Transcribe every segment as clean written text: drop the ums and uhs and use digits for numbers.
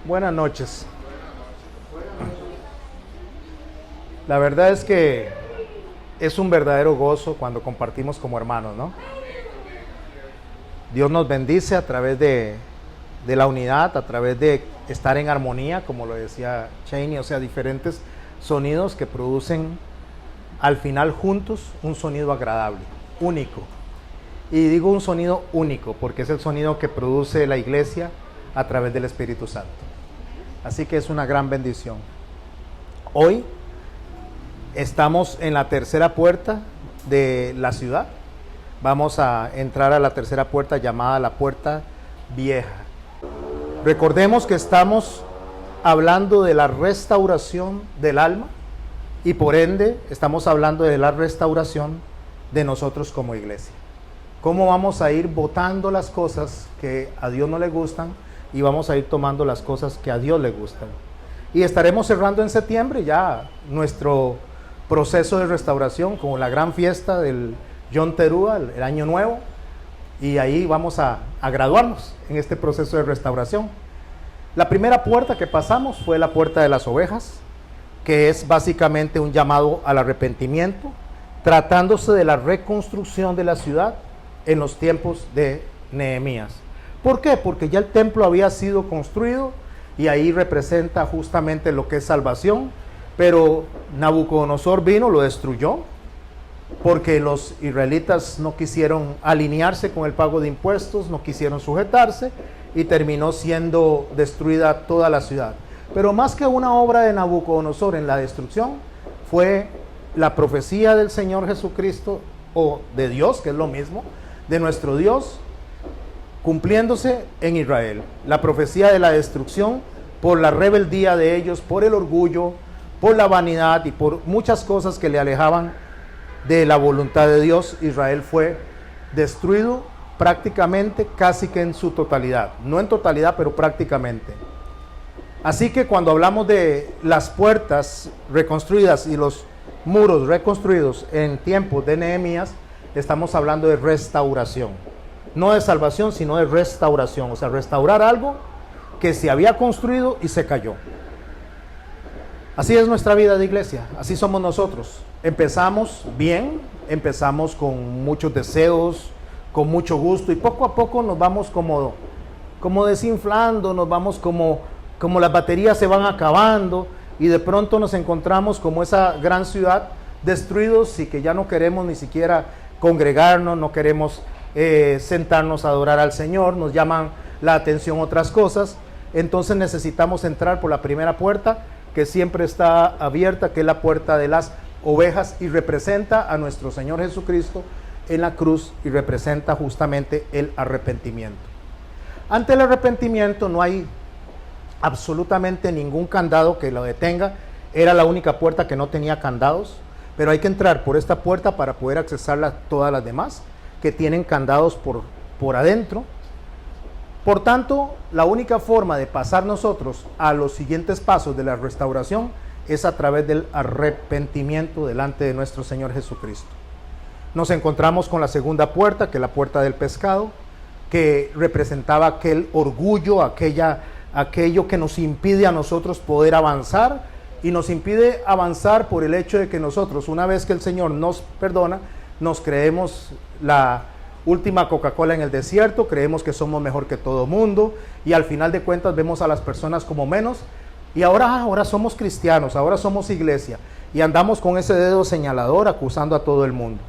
Buenas noches. La verdad es que es un verdadero gozo cuando compartimos como hermanos, ¿no? Dios nos bendice a través de la unidad, a través de estar en armonía, como lo decía Cheney, o sea, diferentes sonidos que producen al final juntos un sonido agradable, único. Y digo un sonido único porque es el sonido que produce la iglesia a través del Espíritu Santo. Así que es una gran bendición. Hoy estamos en la tercera puerta de la ciudad. Vamos a entrar a la tercera puerta llamada la puerta vieja. Recordemos que estamos hablando de la restauración del alma y por ende estamos hablando de la restauración de nosotros como iglesia. Cómo vamos a ir botando las cosas que a Dios no le gustan y vamos a ir tomando las cosas que a Dios le gustan. Y estaremos cerrando en septiembre ya nuestro proceso de restauración con la gran fiesta del Yom Teruah, el año nuevo, y ahí vamos a graduarnos en este proceso de restauración. La primera puerta que pasamos fue la puerta de las ovejas, que es básicamente un llamado al arrepentimiento, tratándose de la reconstrucción de la ciudad en los tiempos de Nehemías. ¿Por qué? Porque ya el templo había sido construido y ahí representa justamente lo que es salvación, pero Nabucodonosor vino, lo destruyó, porque los israelitas no quisieron alinearse con el pago de impuestos, no quisieron sujetarse y terminó siendo destruida toda la ciudad. Pero más que una obra de Nabucodonosor en la destrucción, fue la profecía del Señor Jesucristo, o de Dios, que es lo mismo, de nuestro Dios, cumpliéndose en Israel. La profecía de la destrucción por la rebeldía de ellos, por el orgullo, por la vanidad y por muchas cosas que le alejaban de la voluntad de Dios. Israel fue destruido prácticamente, casi que en su totalidad. No en totalidad, pero prácticamente. Así que cuando hablamos de las puertas reconstruidas y los muros reconstruidos en tiempos de Nehemías, estamos hablando de restauración. No de salvación, sino de restauración. O sea, restaurar algo que se había construido y se cayó. Así es nuestra vida de iglesia, así somos nosotros. Empezamos bien, empezamos con muchos deseos, con mucho gusto y poco a poco nos vamos como desinflando, nos vamos como las baterías se van acabando y de pronto nos encontramos como esa gran ciudad destruidos y que ya no queremos ni siquiera congregarnos, no queremos sentarnos a adorar al Señor, nos llaman la atención otras cosas. Entonces necesitamos entrar por la primera puerta que siempre está abierta, que es la puerta de las ovejas y representa a nuestro Señor Jesucristo en la cruz y representa justamente el arrepentimiento. Ante el arrepentimiento no hay absolutamente ningún candado que lo detenga. Era la única puerta que no tenía candados, pero hay que entrar por esta puerta para poder accesar todas las demás que tienen candados por adentro. Por tanto, la única forma de pasar nosotros a los siguientes pasos de la restauración es a través del arrepentimiento delante de nuestro Señor Jesucristo. Nos encontramos con la segunda puerta, que es la puerta del pescado, que representaba aquel orgullo, aquello que nos impide a nosotros poder avanzar, y nos impide avanzar por el hecho de que nosotros, una vez que el Señor nos perdona, nos creemos la última Coca-Cola en el desierto, creemos que somos mejor que todo mundo y al final de cuentas vemos a las personas como menos y ahora somos cristianos, ahora somos iglesia y andamos con ese dedo señalador acusando a todo el mundo.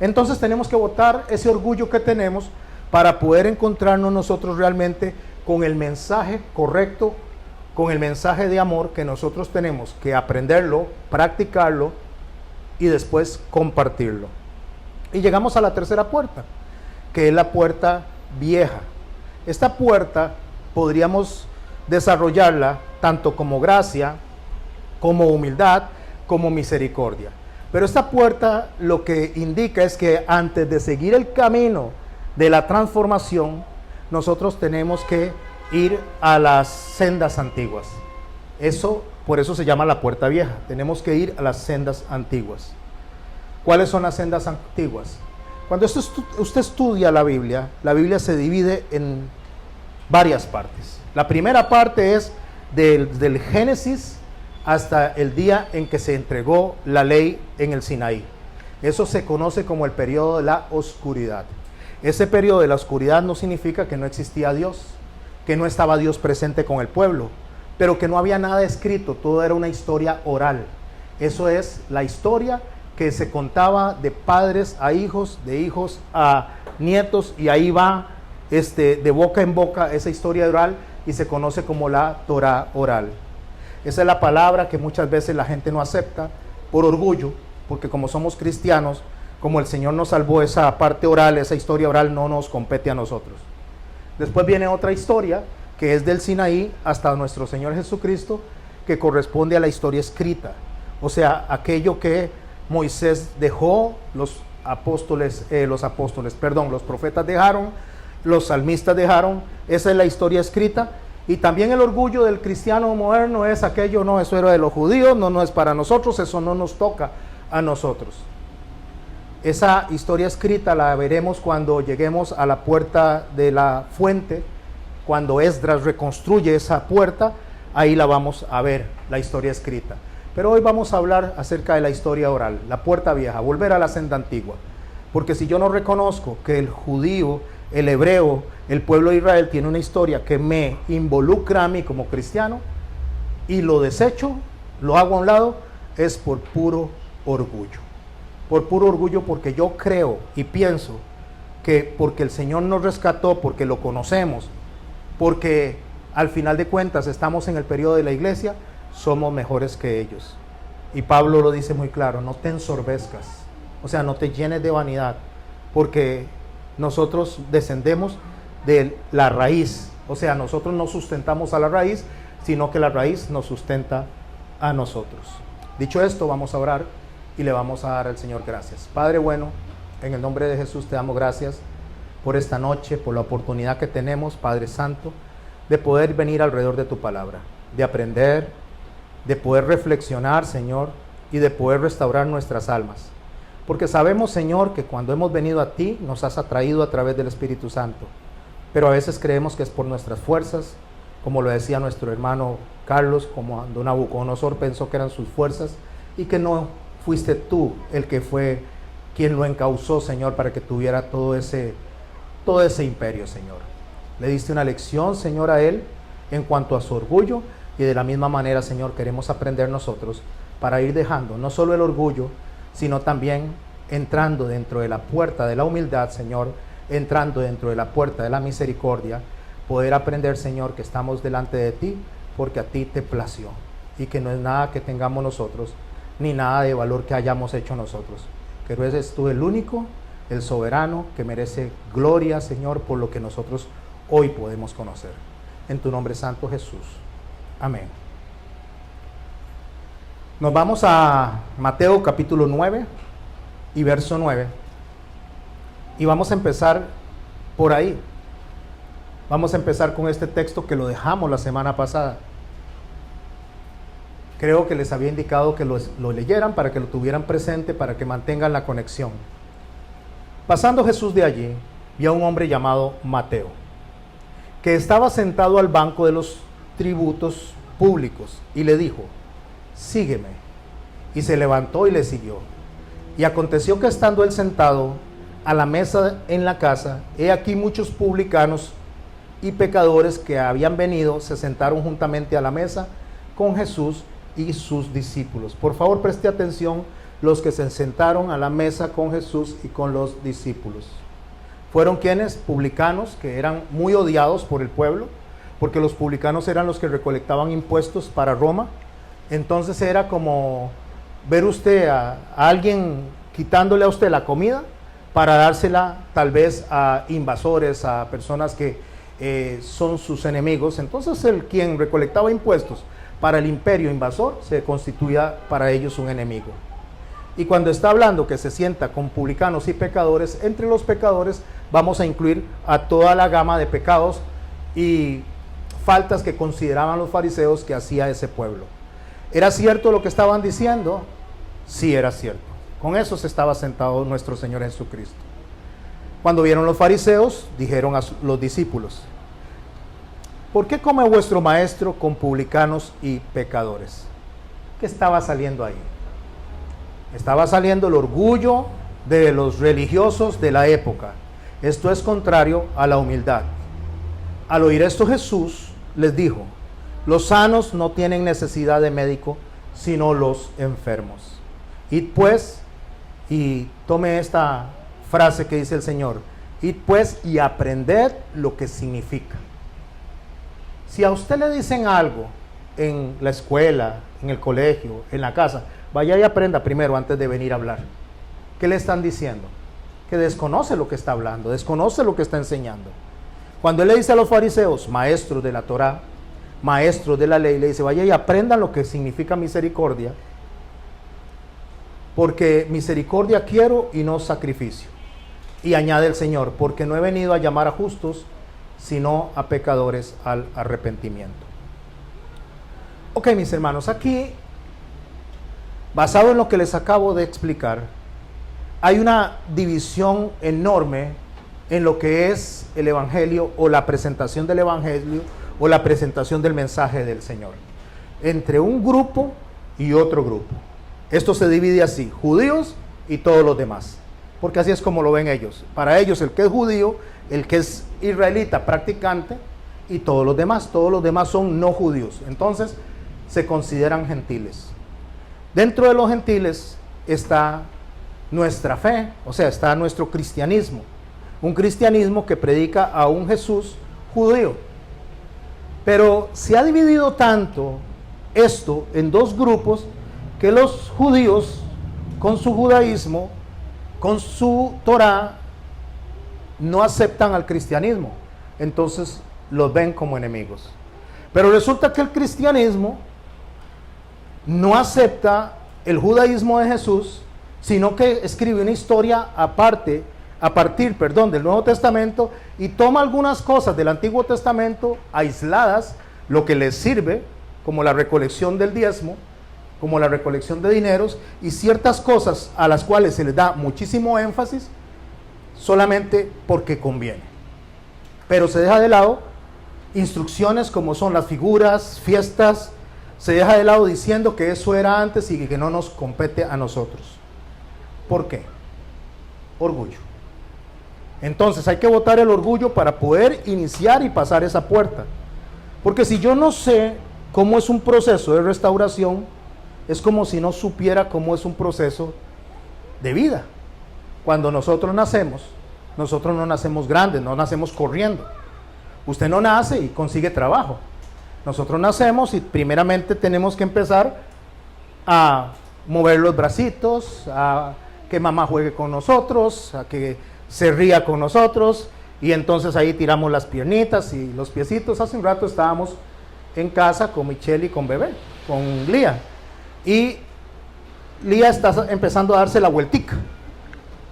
Entonces tenemos que botar ese orgullo que tenemos para poder encontrarnos nosotros realmente con el mensaje correcto, con el mensaje de amor que nosotros tenemos que aprenderlo, practicarlo y después compartirlo. Y llegamos a la tercera puerta, que es la puerta vieja. Esta puerta podríamos desarrollarla tanto como gracia, como humildad, como misericordia. Pero esta puerta lo que indica es que antes de seguir el camino de la transformación, nosotros tenemos que ir a las sendas antiguas. Por eso se llama la puerta vieja. Tenemos que ir a las sendas antiguas. ¿Cuáles son las sendas antiguas? Cuando usted estudia la Biblia se divide en varias partes. La primera parte es del Génesis hasta el día en que se entregó la ley en el Sinaí. Eso se conoce como el periodo de la oscuridad. Ese periodo de la oscuridad no significa que no existía Dios, que no estaba Dios presente con el pueblo, pero que no había nada escrito, todo era una historia oral. Eso es la historia que se contaba de padres a hijos, de hijos a nietos, y ahí va de boca en boca esa historia oral, y se conoce como la Torá oral. Esa es la palabra que muchas veces la gente no acepta por orgullo, porque como somos cristianos, como el Señor nos salvó, esa parte oral, esa historia oral no nos compete a nosotros. Después viene otra historia que es del Sinaí hasta nuestro Señor Jesucristo, que corresponde a la historia escrita, o sea, aquello que Moisés dejó, los profetas dejaron, los salmistas dejaron. Esa es la historia escrita. Y también el orgullo del cristiano moderno es aquello, no, eso era de los judíos, no es para nosotros, eso no nos toca a nosotros. Esa historia escrita la veremos cuando lleguemos a la puerta de la fuente, cuando Esdras reconstruye esa puerta, ahí la vamos a ver, la historia escrita. Pero hoy vamos a hablar acerca de la historia oral, la puerta vieja, volver a la senda antigua. Porque si yo no reconozco que el judío, el hebreo, el pueblo de Israel tiene una historia que me involucra a mí como cristiano, y lo desecho, lo hago a un lado, es por puro orgullo. Por puro orgullo, porque yo creo y pienso que porque el Señor nos rescató, porque lo conocemos, porque al final de cuentas estamos en el periodo de la iglesia, somos mejores que ellos. Y Pablo lo dice muy claro: no te ensorbezcas, o sea, no te llenes de vanidad, porque nosotros descendemos de la raíz, o sea, nosotros no sustentamos a la raíz, sino que la raíz nos sustenta a nosotros. Dicho esto, vamos a orar y le vamos a dar al Señor gracias. Padre bueno, en el nombre de Jesús te damos gracias por esta noche, por la oportunidad que tenemos, Padre Santo, de poder venir alrededor de tu palabra, de aprender, de poder reflexionar, Señor, y de poder restaurar nuestras almas. Porque sabemos, Señor, que cuando hemos venido a ti, nos has atraído a través del Espíritu Santo. Pero a veces creemos que es por nuestras fuerzas, como lo decía nuestro hermano Carlos, como cuando Nabucodonosor pensó que eran sus fuerzas, y que no fuiste tú el que fue quien lo encauzó, Señor, para que tuviera todo ese imperio, Señor. Le diste una lección, Señor, a él en cuanto a su orgullo, y de la misma manera, Señor, queremos aprender nosotros para ir dejando no solo el orgullo, sino también entrando dentro de la puerta de la humildad, Señor, entrando dentro de la puerta de la misericordia, poder aprender, Señor, que estamos delante de ti porque a ti te plació, y que no es nada que tengamos nosotros, ni nada de valor que hayamos hecho nosotros, que eres tú el único, el soberano, que merece gloria, Señor, por lo que nosotros hoy podemos conocer. En tu nombre santo, Jesús. Amén. Nos vamos a Mateo capítulo 9 y verso 9. Y vamos a empezar por ahí. Vamos a empezar con este texto que lo dejamos la semana pasada. Creo que les había indicado que lo leyeran para que lo tuvieran presente, para que mantengan la conexión. Pasando Jesús de allí, vio a un hombre llamado Mateo, que estaba sentado al banco de los tributos públicos, y le dijo: sígueme. Y se levantó y le siguió. Y aconteció que estando él sentado a la mesa en la casa, he aquí muchos publicanos y pecadores que habían venido, se sentaron juntamente a la mesa con Jesús y sus discípulos. Por favor, preste atención, los que se sentaron a la mesa con Jesús y con los discípulos. Fueron quienes, publicanos, que eran muy odiados por el pueblo, porque los publicanos eran los que recolectaban impuestos para Roma. Entonces era como ver usted a alguien quitándole a usted la comida para dársela tal vez a invasores, a personas que son sus enemigos. Entonces el quien recolectaba impuestos para el imperio invasor se constituía para ellos un enemigo. Y cuando está hablando que se sienta con publicanos y pecadores, entre los pecadores vamos a incluir a toda la gama de pecados y faltas que consideraban los fariseos que hacía ese pueblo. ¿Era cierto lo que estaban diciendo? Sí, era cierto. Con eso se estaba sentado nuestro Señor Jesucristo. Cuando vieron los fariseos, dijeron a los discípulos: ¿por qué come vuestro maestro con publicanos y pecadores? ¿Qué estaba saliendo ahí? Estaba saliendo el orgullo de los religiosos de la época. Esto es contrario a la humildad. Al oír esto, Jesús les dijo: los sanos no tienen necesidad de médico, sino los enfermos. Id pues, y tome esta frase que dice el Señor: id pues y aprended lo que significa. Si a usted le dicen algo en la escuela, en el colegio, en la casa, vaya y aprenda primero antes de venir a hablar. ¿Qué le están diciendo? Que desconoce lo que está hablando, desconoce lo que está enseñando. Cuando él le dice a los fariseos, maestros de la Torá, maestros de la ley, le dice: vaya y aprendan lo que significa misericordia, porque misericordia quiero y no sacrificio. Y añade el Señor: porque no he venido a llamar a justos, sino a pecadores al arrepentimiento. Ok, mis hermanos, aquí, basado en lo que les acabo de explicar, hay una división enorme en lo que es el Evangelio, o la presentación del Evangelio, o la presentación del mensaje del Señor, entre un grupo y otro grupo. Esto se divide así: judíos y todos los demás, porque así es como lo ven ellos. Para ellos, el que es judío, el que es israelita practicante, y todos los demás son no judíos. Entonces se consideran gentiles. Dentro de los gentiles está nuestra fe, o sea, está nuestro cristianismo, un cristianismo que predica a un Jesús judío. Pero se ha dividido tanto esto en dos grupos, que los judíos, con su judaísmo, con su Torá, no aceptan al cristianismo. Entonces los ven como enemigos. Pero resulta que el cristianismo no acepta el judaísmo de Jesús, sino que escribe una historia a partir del Nuevo Testamento, y toma algunas cosas del Antiguo Testamento aisladas, lo que les sirve, como la recolección del diezmo, como la recolección de dineros, y ciertas cosas a las cuales se les da muchísimo énfasis solamente porque conviene. Pero se deja de lado instrucciones como son las figuras, fiestas, se deja de lado diciendo que eso era antes y que no nos compete a nosotros. ¿Por qué? Orgullo. Entonces hay que botar el orgullo para poder iniciar y pasar esa puerta. Porque si yo no sé cómo es un proceso de restauración, es como si no supiera cómo es un proceso de vida. Cuando nosotros no nacemos grandes, no nacemos corriendo. Usted no nace y consigue trabajo. Nosotros nacemos y primeramente tenemos que empezar a mover los bracitos, a que mamá juegue con nosotros, a que se ría con nosotros, y entonces ahí tiramos las piernitas y los piecitos. Hace un rato estábamos en casa con Michelle y con bebé, con Lía, y Lía está empezando a darse la vueltica,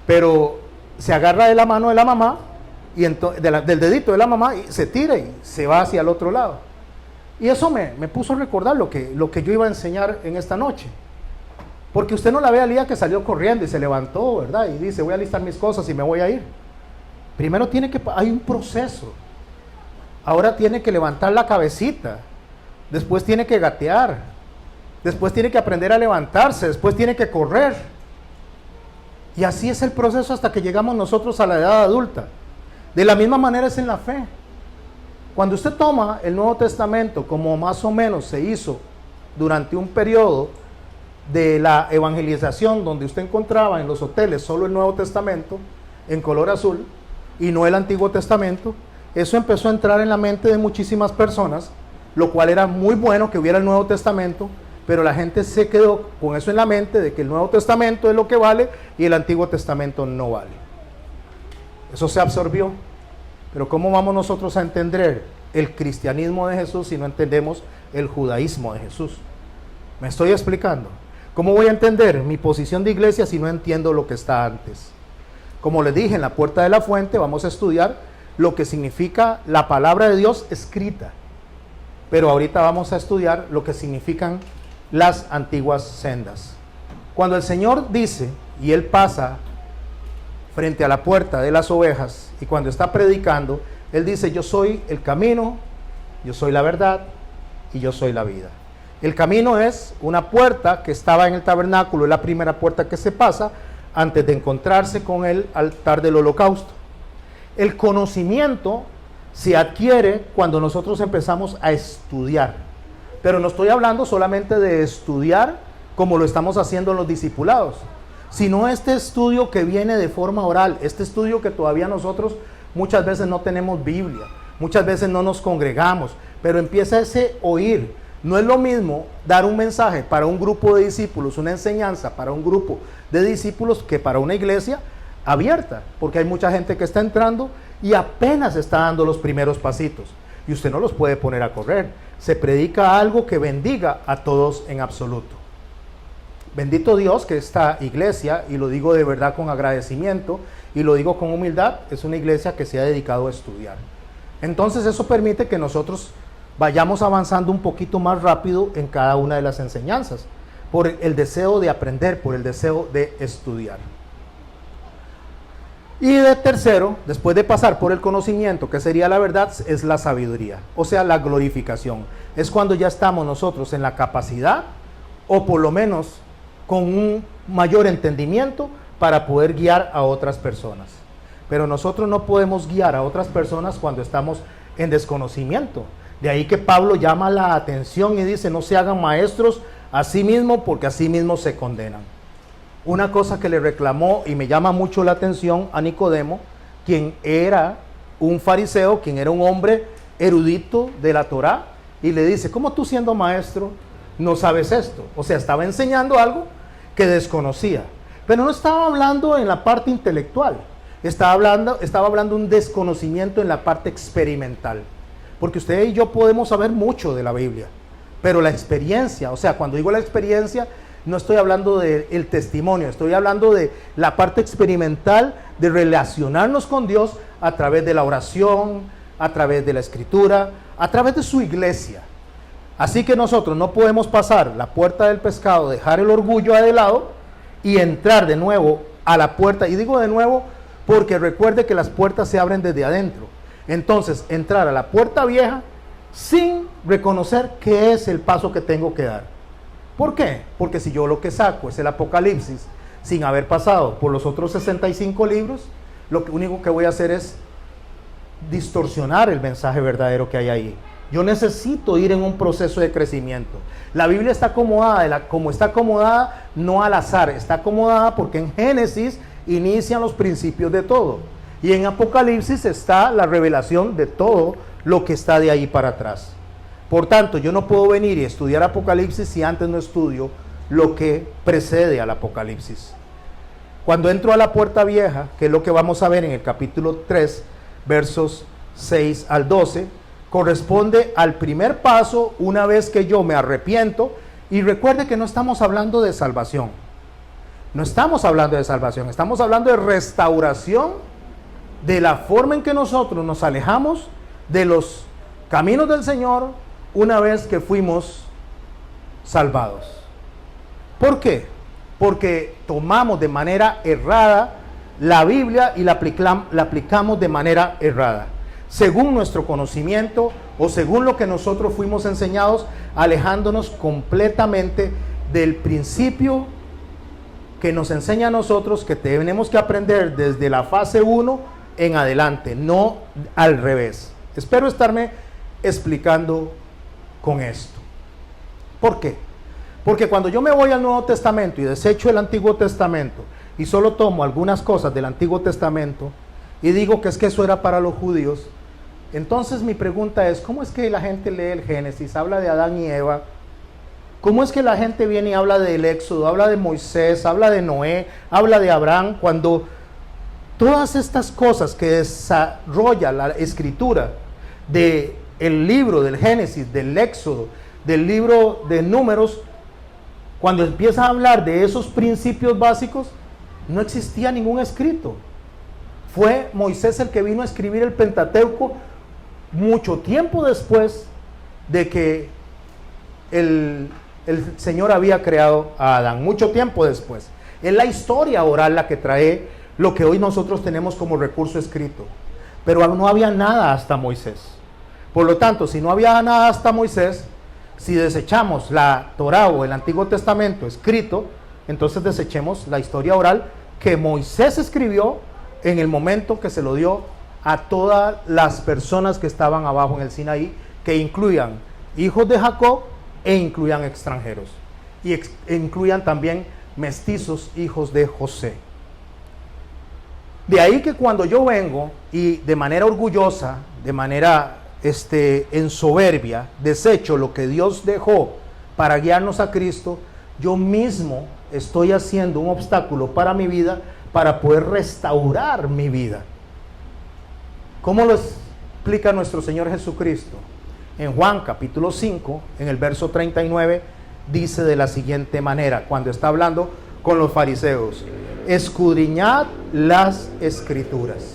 pero se agarra de la mano de la mamá, y del dedito de la mamá, y se tira y se va hacia el otro lado. Y eso me puso a recordar lo que yo iba a enseñar en esta noche. Porque usted no la ve a Lía que salió corriendo y se levantó, ¿verdad? Y dice: voy a listar mis cosas y me voy a ir. Primero hay un proceso. Ahora tiene que levantar la cabecita. Después tiene que gatear. Después tiene que aprender a levantarse. Después tiene que correr. Y así es el proceso hasta que llegamos nosotros a la edad adulta. De la misma manera es en la fe. Cuando usted toma el Nuevo Testamento, como más o menos se hizo durante un periodo de la evangelización, donde usted encontraba en los hoteles solo el Nuevo Testamento en color azul y no el Antiguo Testamento, eso empezó a entrar en la mente de muchísimas personas, lo cual era muy bueno que hubiera el Nuevo Testamento, pero la gente se quedó con eso en la mente, de que el Nuevo Testamento es lo que vale y el Antiguo Testamento no vale. Eso se absorbió. Pero ¿cómo vamos nosotros a entender el cristianismo de Jesús si no entendemos el judaísmo de Jesús? ¿Me estoy explicando? ¿Cómo voy a entender mi posición de iglesia si no entiendo lo que está antes? Como les dije, en la puerta de la fuente vamos a estudiar lo que significa la palabra de Dios escrita. Pero ahorita vamos a estudiar lo que significan las antiguas sendas. Cuando el Señor dice, y Él pasa frente a la puerta de las ovejas, y cuando está predicando, Él dice: yo soy el camino, yo soy la verdad y yo soy la vida. El camino es una puerta que estaba en el tabernáculo, es la primera puerta que se pasa antes de encontrarse con el altar del holocausto. El conocimiento se adquiere cuando nosotros empezamos a estudiar, pero no estoy hablando solamente de estudiar como lo estamos haciendo en los discipulados, sino este estudio que viene de forma oral, este estudio que todavía nosotros muchas veces no tenemos Biblia, muchas veces no nos congregamos, pero empieza ese oír. No es lo mismo dar un mensaje para un grupo de discípulos, una enseñanza para un grupo de discípulos que para una iglesia abierta, porque hay mucha gente que está entrando y apenas está dando los primeros pasitos y usted no los puede poner a correr. Se predica algo que bendiga a todos en absoluto. Bendito Dios que esta iglesia, y lo digo de verdad con agradecimiento y lo digo con humildad, es una iglesia que se ha dedicado a estudiar. Entonces eso permite que nosotros vayamos avanzando un poquito más rápido en cada una de las enseñanzas, por el deseo de aprender, por el deseo de estudiar. Y de tercero, después de pasar por el conocimiento, que sería la verdad, es la sabiduría, o sea, la glorificación. Es cuando ya estamos nosotros en la capacidad, o por lo menos con un mayor entendimiento para poder guiar a otras personas. Pero nosotros no podemos guiar a otras personas cuando estamos en desconocimiento. De ahí que Pablo llama la atención y dice, no se hagan maestros a sí mismos porque a sí mismos se condenan. Una cosa que le reclamó y me llama mucho la atención a Nicodemo, quien era un fariseo, quien era un hombre erudito de la Torá, y le dice, ¿cómo tú siendo maestro no sabes esto? O sea, estaba enseñando algo que desconocía, pero no estaba hablando en la parte intelectual, estaba hablando un desconocimiento en la parte experimental. Porque usted y yo podemos saber mucho de la Biblia, pero la experiencia, o sea, cuando digo la experiencia, no estoy hablando del testimonio, estoy hablando de la parte experimental de relacionarnos con Dios a través de la oración, a través de la escritura, a través de su iglesia. Así que nosotros no podemos pasar la puerta del pescado, dejar el orgullo de lado y entrar de nuevo a la puerta. Y digo de nuevo porque recuerde que las puertas se abren desde adentro. Entonces, entrar a la puerta vieja sin reconocer qué es el paso que tengo que dar. ¿Por qué? Porque si yo lo que saco es el Apocalipsis sin haber pasado por los otros 65 libros, lo único que voy a hacer es distorsionar el mensaje verdadero que hay ahí. Yo necesito ir en un proceso de crecimiento. La Biblia está acomodada, como está acomodada, no al azar, está acomodada porque en Génesis inician los principios de todo. Y en Apocalipsis está la revelación de todo lo que está de ahí para atrás. Por tanto, yo no puedo venir y estudiar Apocalipsis si antes no estudio lo que precede al Apocalipsis. Cuando entro a la puerta vieja, que es lo que vamos a ver en el capítulo 3, versos 6 al 12, corresponde al primer paso una vez que yo me arrepiento. Y recuerde que no estamos hablando de salvación. No estamos hablando de salvación, estamos hablando de restauración de la forma en que nosotros nos alejamos de los caminos del Señor una vez que fuimos salvados. ¿Por qué? Porque tomamos de manera errada la Biblia y la aplicamos de manera errada, según nuestro conocimiento o según lo que nosotros fuimos enseñados, alejándonos completamente del principio que nos enseña a nosotros que tenemos que aprender desde la fase 1 en adelante, no al revés. Espero estarme explicando con esto. ¿Por qué? Porque cuando yo me voy al Nuevo Testamento y desecho el Antiguo Testamento y solo tomo algunas cosas del Antiguo Testamento y digo que es que eso era para los judíos, entonces mi pregunta es, ¿cómo es que la gente lee el Génesis, habla de Adán y Eva? ¿Cómo es que la gente viene y habla del Éxodo, habla de Moisés, habla de Noé, habla de Abraham, cuando todas estas cosas que desarrolla la escritura del libro del Génesis, del Éxodo, del libro de Números, cuando empieza a hablar de esos principios básicos, no existía ningún escrito? Fue Moisés el que vino a escribir el Pentateuco mucho tiempo después de que el Señor había creado a Adán, mucho tiempo después. Es la historia oral la que trae lo que hoy nosotros tenemos como recurso escrito. Pero no había nada hasta Moisés. Por lo tanto, si no había nada hasta Moisés, si desechamos la Torá o el Antiguo Testamento escrito, entonces desechemos la historia oral que Moisés escribió en el momento que se lo dio a todas las personas que estaban abajo en el Sinaí, que incluían hijos de Jacob e incluían extranjeros, e incluían también mestizos, hijos de José. De ahí que cuando yo vengo y de manera orgullosa, de manera en soberbia, desecho lo que Dios dejó para guiarnos a Cristo, yo mismo estoy haciendo un obstáculo para mi vida, para poder restaurar mi vida. ¿Cómo lo explica nuestro Señor Jesucristo? En Juan capítulo 5, en el verso 39, dice de la siguiente manera, cuando está hablando con los fariseos: escudriñad las Escrituras.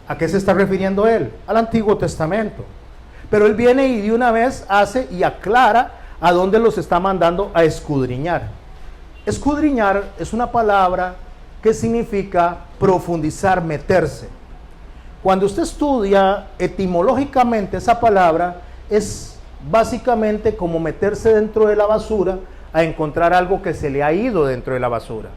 ¿A qué se está refiriendo él? Al Antiguo Testamento. Pero él viene y de una vez hace y aclara a dónde los está mandando a escudriñar. Escudriñar es una palabra que significa profundizar, meterse. Cuando usted estudia etimológicamente esa palabra, es básicamente como meterse dentro de la basura a encontrar algo que se le ha ido dentro de la basura.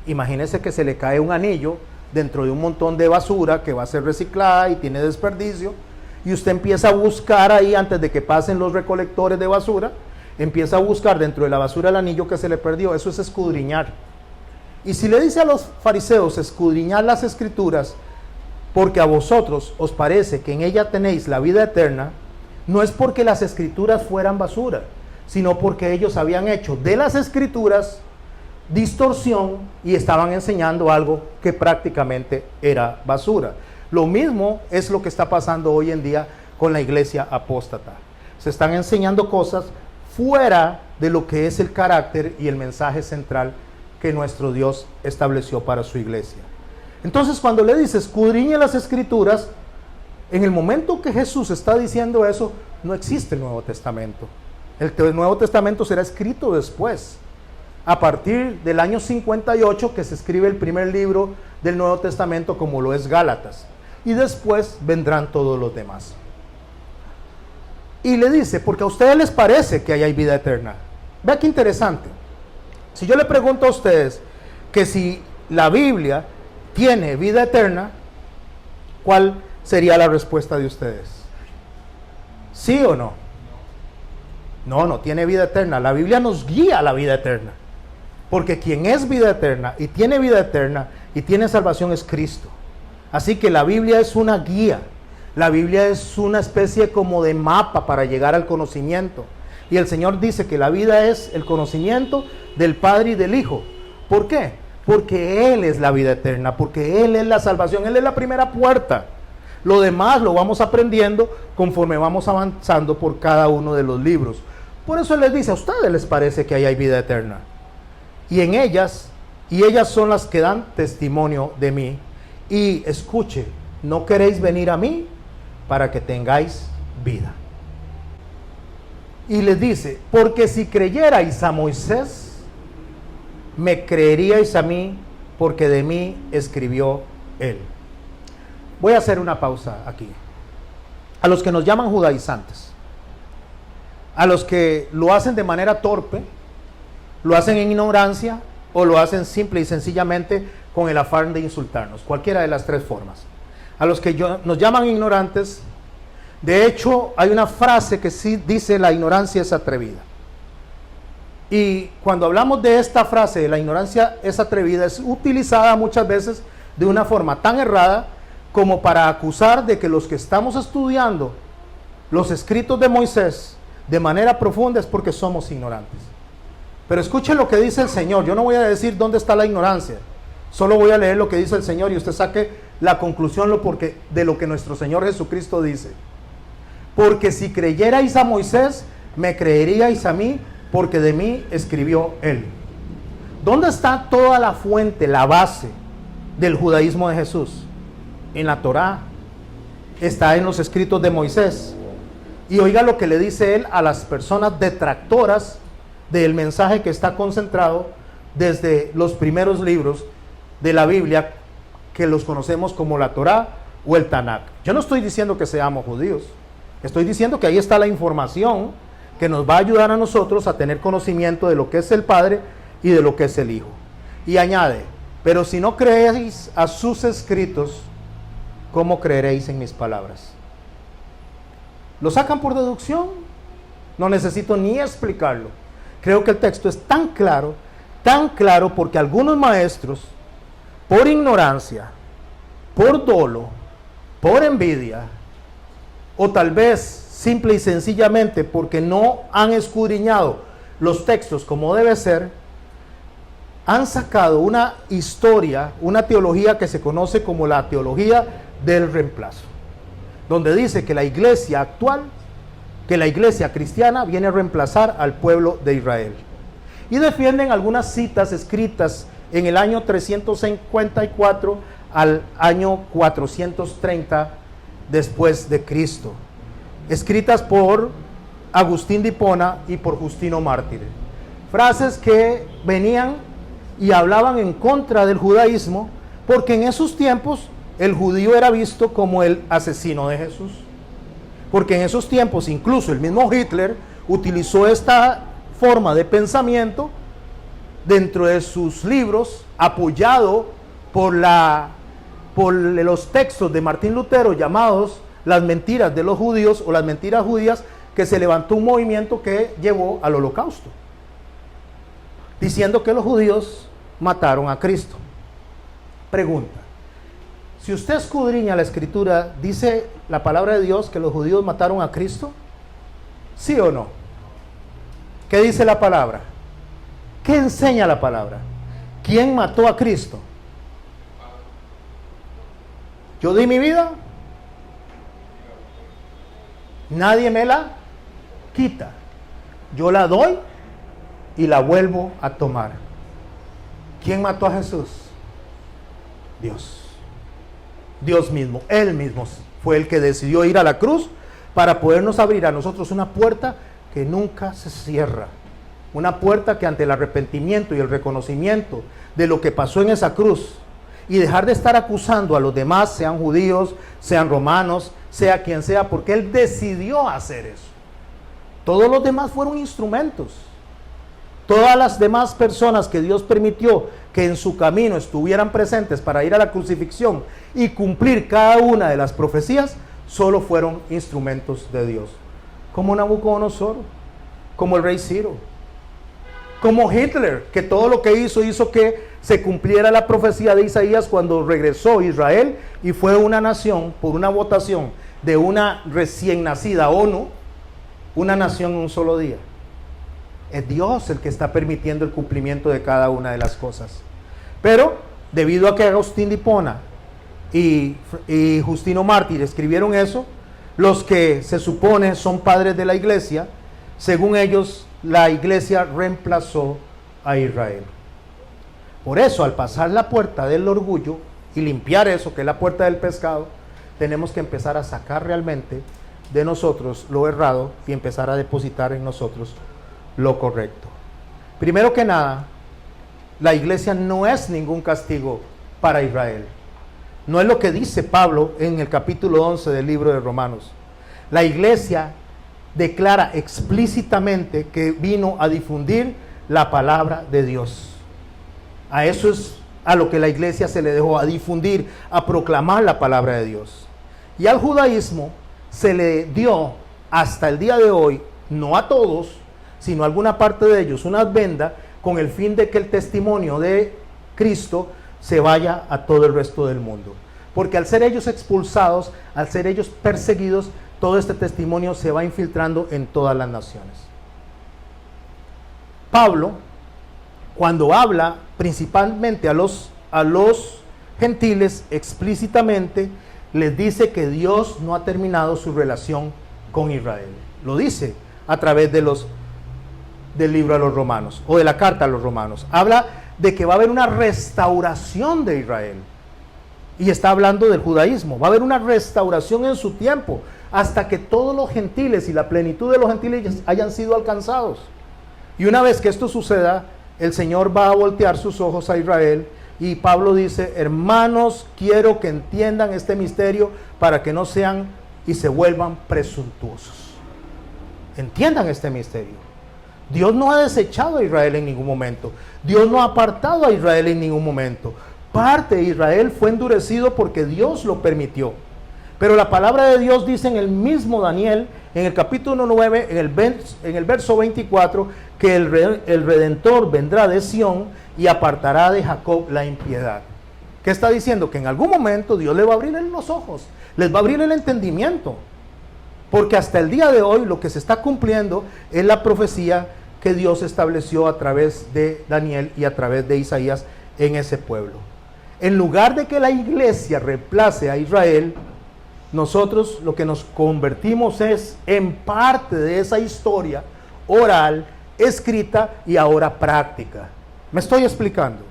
Imagínese que se le cae un anillo dentro de un montón de basura que va a ser reciclada y tiene desperdicio, y usted empieza a buscar ahí, antes de que pasen los recolectores de basura, empieza a buscar dentro de la basura el anillo que se le perdió. Eso es escudriñar. Y si le dice a los fariseos: escudriñad las Escrituras, porque a vosotros os parece que en ella tenéis la vida eterna, no es porque las Escrituras fueran basura, sino porque ellos habían hecho de las Escrituras distorsión y estaban enseñando algo que prácticamente era basura. Lo mismo es lo que está pasando hoy en día con la iglesia apóstata. Se están enseñando cosas fuera de lo que es el carácter y el mensaje central que nuestro Dios estableció para su iglesia. Entonces, cuando le dice escudriñe las Escrituras, en el momento que Jesús está diciendo eso, no existe el Nuevo Testamento. El Nuevo Testamento será escrito después, a partir del año 58, que se escribe el primer libro del Nuevo Testamento, como lo es Gálatas, y después vendrán todos los demás. Y le dice: porque a ustedes les parece que hay vida eterna. Vea qué interesante. Si yo le pregunto a ustedes que si la Biblia tiene vida eterna, ¿cuál sería la respuesta de ustedes? ¿Sí o no? No, no tiene vida eterna. La Biblia nos guía a la vida eterna. Porque quien es vida eterna y tiene salvación es Cristo. Así que la Biblia es una guía. La Biblia es una especie como de mapa para llegar al conocimiento. Y el Señor dice que la vida es el conocimiento del Padre y del Hijo. ¿Por qué? Porque Él es la vida eterna, porque Él es la salvación, Él es la primera puerta. Lo demás lo vamos aprendiendo conforme vamos avanzando por cada uno de los libros. Por eso Él les dice: a ustedes les parece que ahí hay vida eterna. Y ellas son las que dan testimonio de mí. Y escuche, ¿no queréis venir a mí para que tengáis vida? Y les dice: porque si creyerais a Moisés, me creeríais a mí, porque de mí escribió él. Voy a hacer una pausa aquí. A los que nos llaman judaizantes, a los que lo hacen de manera torpe, lo hacen en ignorancia o lo hacen simple y sencillamente con el afán de insultarnos, cualquiera de las tres formas. A los que nos llaman ignorantes, de hecho hay una frase que sí dice: la ignorancia es atrevida. Y cuando hablamos de esta frase, la ignorancia es atrevida, es utilizada muchas veces de una forma tan errada como para acusar de que los que estamos estudiando los escritos de Moisés de manera profunda es porque somos ignorantes. Pero escuchen lo que dice el Señor. Yo no voy a decir dónde está la ignorancia, solo voy a leer lo que dice el Señor y usted saque la conclusión de lo que nuestro Señor Jesucristo dice. Porque si creyerais a Moisés, me creeríais a mí, porque de mí escribió él. ¿Dónde está toda la fuente, la base del judaísmo de Jesús? En la Torá. Está en los escritos de Moisés. Y oiga lo que le dice él a las personas detractoras del mensaje que está concentrado desde los primeros libros de la Biblia, que los conocemos como la Torá o el Tanakh. Yo no estoy diciendo que seamos judíos. Estoy diciendo que ahí está la información que nos va a ayudar a nosotros a tener conocimiento de lo que es el Padre y de lo que es el Hijo. Y añade, pero si no creéis a sus escritos, ¿cómo creeréis en mis palabras? ¿Lo sacan por deducción? No necesito ni explicarlo. Creo que el texto es tan claro porque algunos maestros, por ignorancia, por dolo, por envidia, o tal vez simple y sencillamente porque no han escudriñado los textos como debe ser, han sacado una historia, una teología que se conoce como la teología del reemplazo, donde dice que la iglesia actual, que la iglesia cristiana viene a reemplazar al pueblo de Israel. Y defienden algunas citas escritas en el año 354 al año 430 después de Cristo, escritas por Agustín de Hipona y por Justino Mártir. Frases que venían y hablaban en contra del judaísmo, porque en esos tiempos el judío era visto como el asesino de Jesús. Porque en esos tiempos incluso el mismo Hitler utilizó esta forma de pensamiento dentro de sus libros, apoyado por los textos de Martín Lutero llamados Las mentiras de los judíos o las mentiras judías, que se levantó un movimiento que llevó al holocausto, diciendo que los judíos mataron a Cristo. Pregunta: si usted escudriña la escritura, ¿dice la palabra de Dios que los judíos mataron a Cristo? ¿Sí o no? ¿Qué dice la palabra? ¿Qué enseña la palabra? ¿Quién mató a Cristo? Yo di mi vida, nadie me la quita. Yo la doy y la vuelvo a tomar. ¿Quién mató a Jesús? Dios. Dios mismo, Él mismo fue el que decidió ir a la cruz para podernos abrir a nosotros una puerta que nunca se cierra. Una puerta que ante el arrepentimiento y el reconocimiento de lo que pasó en esa cruz y dejar de estar acusando a los demás, sean judíos, sean romanos, sea quien sea, porque Él decidió hacer eso. Todos los demás fueron instrumentos. Todas las demás personas que Dios permitió que en su camino estuvieran presentes para ir a la crucifixión y cumplir cada una de las profecías, solo fueron instrumentos de Dios. Como Nabucodonosor, como el rey Ciro, como Hitler, que todo lo que hizo que se cumpliera la profecía de Isaías cuando regresó Israel y fue una nación, por una votación de una recién nacida ONU, una nación en un solo día. Es Dios el que está permitiendo el cumplimiento de cada una de las cosas. Pero debido a que Agustín de Hipona y Justino Mártir escribieron eso, los que se supone son padres de la iglesia, según ellos, la iglesia reemplazó a Israel. Por eso, al pasar la puerta del orgullo y limpiar eso, que es la puerta del pescado, tenemos que empezar a sacar realmente de nosotros lo errado y empezar a depositar en nosotros lo correcto. Primero que nada, la iglesia no es ningún castigo para Israel. No es lo que dice Pablo en el capítulo 11 del libro de Romanos. La iglesia declara explícitamente que vino a difundir la palabra de Dios. A eso es a lo que la iglesia se le dejó, a difundir, a proclamar la palabra de Dios. Y al judaísmo se le dio hasta el día de hoy, no a todos, sino a alguna parte de ellos, una venda con el fin de que el testimonio de Cristo se vaya a todo el resto del mundo. Porque al ser ellos expulsados, al ser ellos perseguidos, todo este testimonio se va infiltrando en todas las naciones. Pablo, cuando habla principalmente a los gentiles, explícitamente les dice que Dios no ha terminado su relación con Israel. Lo dice a través del libro a los romanos, o de la carta a los romanos. Habla de que va a haber una restauración de Israel. Y está hablando del judaísmo. Va a haber una restauración en su tiempo, hasta que todos los gentiles y la plenitud de los gentiles hayan sido alcanzados. Y una vez que esto suceda, el Señor va a voltear sus ojos a Israel. Y Pablo dice: hermanos, quiero que entiendan este misterio para que no sean y se vuelvan presuntuosos. Entiendan este misterio. Dios no ha desechado a Israel en ningún momento. Dios no ha apartado a Israel en ningún momento. Parte de Israel fue endurecido porque Dios lo permitió. Pero la palabra de Dios dice en el mismo Daniel, en el capítulo 9, en el verso 24, que el Redentor vendrá de Sión y apartará de Jacob la impiedad. ¿Qué está diciendo? Que en algún momento Dios le va a abrir los ojos, les va a abrir el entendimiento. Porque hasta el día de hoy lo que se está cumpliendo es la profecía que Dios estableció a través de Daniel y a través de Isaías en ese pueblo. En lugar de que la iglesia reemplace a Israel, nosotros lo que nos convertimos es en parte de esa historia oral, escrita y ahora práctica. Me estoy explicando.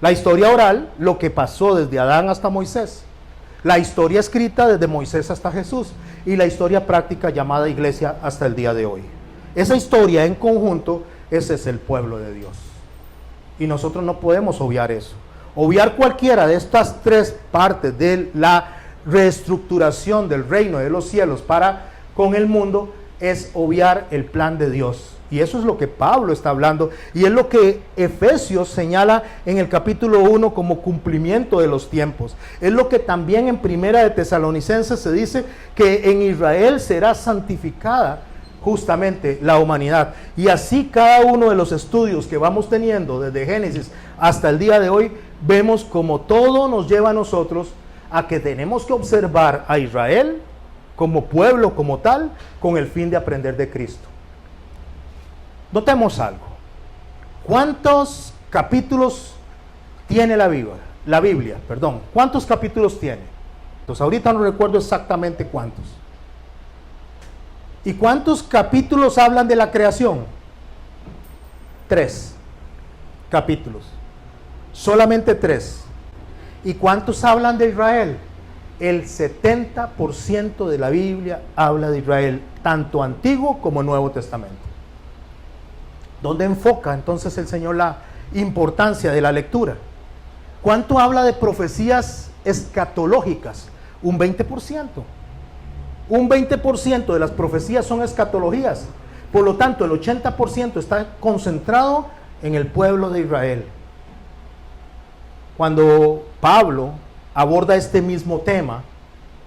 La historia oral, lo que pasó desde Adán hasta Moisés. La historia escrita desde Moisés hasta Jesús. Y la historia práctica llamada iglesia hasta el día de hoy. Esa historia en conjunto, ese es el pueblo de Dios. Y nosotros no podemos obviar eso. Obviar cualquiera de estas tres partes de la reestructuración del reino de los cielos para con el mundo es obviar el plan de Dios. Y eso es lo que Pablo está hablando y es lo que Efesios señala en el capítulo 1 como cumplimiento de los tiempos. Es lo que también en Primera de Tesalonicenses se dice que en Israel será santificada justamente la humanidad. Y así cada uno de los estudios que vamos teniendo desde Génesis hasta el día de hoy, vemos como todo nos lleva a nosotros a que tenemos que observar a Israel como pueblo, como tal, con el fin de aprender de Cristo. Notemos algo. ¿Cuántos capítulos tiene la Biblia? ¿Cuántos capítulos tiene? Entonces ahorita no recuerdo exactamente cuántos. ¿Y cuántos capítulos hablan de la creación? 3 capítulos. Solamente 3. ¿Y cuántos hablan de Israel? El 70% de la Biblia habla de Israel, tanto Antiguo como Nuevo Testamento. ¿Dónde enfoca entonces el Señor la importancia de la lectura? ¿Cuánto habla de profecías escatológicas? Un 20%. Un 20% de las profecías son escatologías. Por lo tanto, el 80% está concentrado en el pueblo de Israel. Cuando Pablo aborda este mismo tema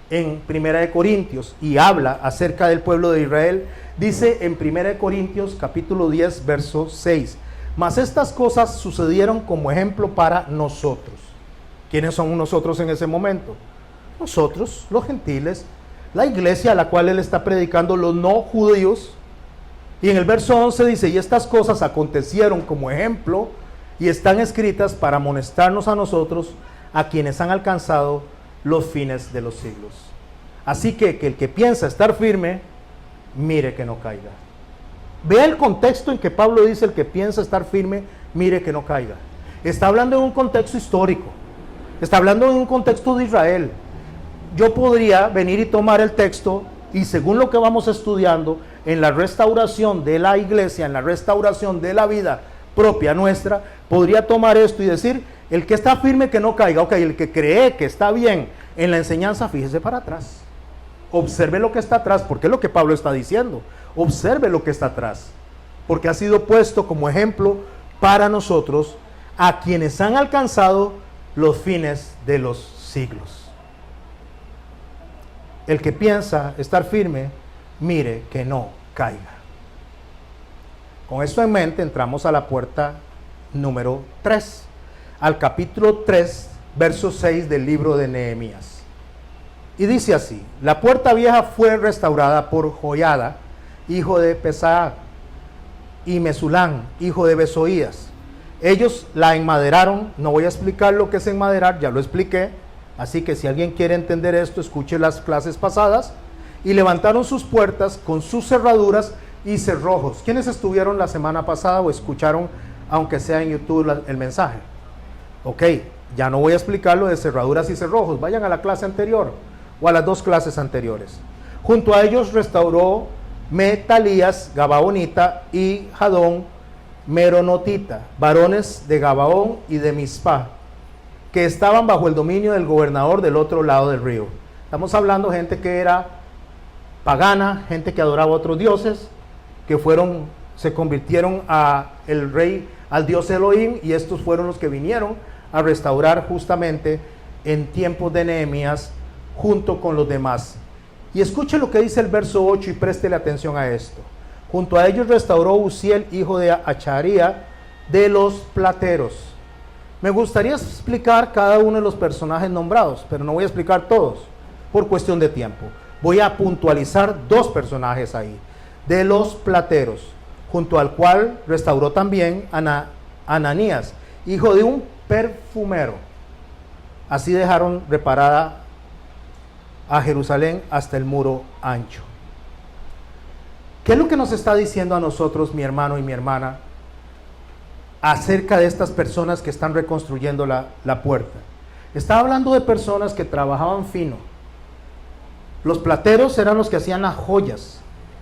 en 1 Corintios y habla acerca del pueblo de Israel, dice en 1 Corintios capítulo 10 verso 6: mas estas cosas sucedieron como ejemplo para nosotros. ¿Quiénes son nosotros en ese momento? Nosotros, los gentiles, la iglesia a la cual él está predicando, los no judíos. Y en el verso 11 dice: y estas cosas acontecieron como ejemplo y están escritas para amonestarnos a nosotros, a quienes han alcanzado los fines de los siglos. Así que el que piensa estar firme, mire que no caiga. Vea el contexto en que Pablo dice: el que piensa estar firme, mire que no caiga. Está hablando en un contexto histórico. Está hablando en un contexto de Israel. Yo podría venir y tomar el texto y, según lo que vamos estudiando en la restauración de la iglesia, en la restauración de la vida propia nuestra, podría tomar esto y decir: el que está firme que no caiga. Ok, el que cree que está bien en la enseñanza, fíjese para atrás. Observe lo que está atrás, porque es lo que Pablo está diciendo. Observe lo que está atrás, porque ha sido puesto como ejemplo para nosotros, a quienes han alcanzado los fines de los siglos. El que piensa estar firme, mire que no caiga. Con esto en mente, entramos a la puerta número 3, al capítulo 3, verso 6 del libro de Nehemías. Y dice así: la puerta vieja fue restaurada por Joiada, hijo de Pesaac, y Mesulán, hijo de Besoías. Ellos la enmaderaron. No voy a explicar lo que es enmaderar, ya lo expliqué. Así que si alguien quiere entender esto, escuche las clases pasadas. Y levantaron sus puertas con sus cerraduras y cerrojos. ¿Quiénes estuvieron la semana pasada o escucharon, aunque sea en YouTube, el mensaje? Ok, ya no voy a explicar lo de cerraduras y cerrojos. Vayan a la clase anterior o a las 2 clases anteriores. Junto a ellos restauró Metalías, Gabaonita, y Jadón, Meronotita, varones de Gabaón y de Mizpah, que estaban bajo el dominio del gobernador del otro lado del río. Estamos hablando de gente que era pagana, gente que adoraba a otros dioses, que se convirtieron al dios Elohim, y estos fueron los que vinieron a restaurar justamente en tiempos de Nehemías junto con los demás. Y escuche lo que dice el verso 8 y préstele atención a esto. Junto a ellos restauró Uziel, hijo de Acharía, de los plateros. Me gustaría explicar cada uno de los personajes nombrados, pero no voy a explicar todos por cuestión de tiempo. Voy a puntualizar dos personajes ahí. De los plateros, junto al cual restauró también Ananías, hijo de un perfumero. Así dejaron reparada a Jerusalén hasta el muro ancho. ¿Qué es lo que nos está diciendo a nosotros, mi hermano y mi hermana, acerca de estas personas que están reconstruyendo la puerta? Está hablando de personas que trabajaban fino. Los plateros eran los que hacían las joyas,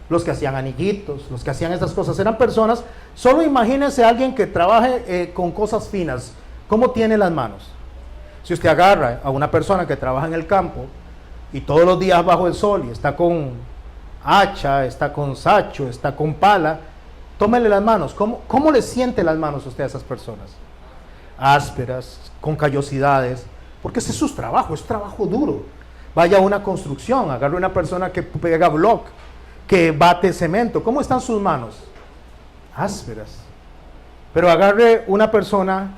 los que hacían anillitos, los que hacían estas cosas. Eran personas, solo imagínense a alguien que trabaje con cosas finas. ¿Cómo tiene las manos? Si usted agarra a una persona que trabaja en el campo y todos los días bajo el sol y está con hacha, está con sacho, está con pala, tómele las manos. ¿Cómo le siente las manos usted a esas personas? Ásperas, con callosidades, porque ese es su trabajo, es trabajo duro. Vaya a una construcción, agarre una persona que pega block, que bate cemento. ¿Cómo están sus manos? Ásperas. Pero agarre una persona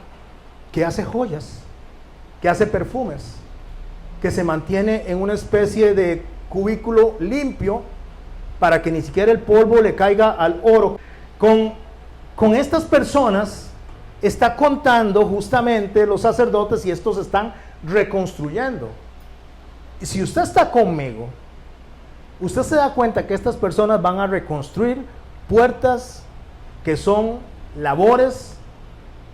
que hace joyas, que hace perfumes, que se mantiene en una especie de cubículo limpio para que ni siquiera el polvo le caiga al oro. Con estas personas está contando justamente los sacerdotes, y estos están reconstruyendo. Y si usted está conmigo, usted se da cuenta que estas personas van a reconstruir puertas que son labores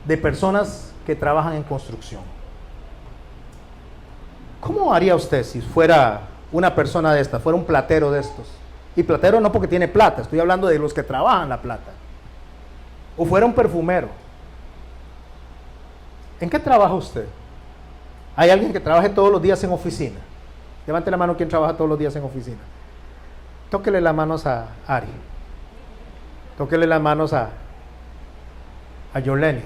de personas que trabajan en construcción. ¿Cómo haría usted si fuera una persona de esta, fuera un platero de estos? Y platero no porque tiene plata, estoy hablando de los que trabajan la plata. O fuera un perfumero. ¿En qué trabaja usted? ¿Hay alguien que trabaje todos los días en oficina? Levante la mano quien trabaja todos los días en oficina. Tóquele las manos a Ari. Tóquele las manos a Yoleni.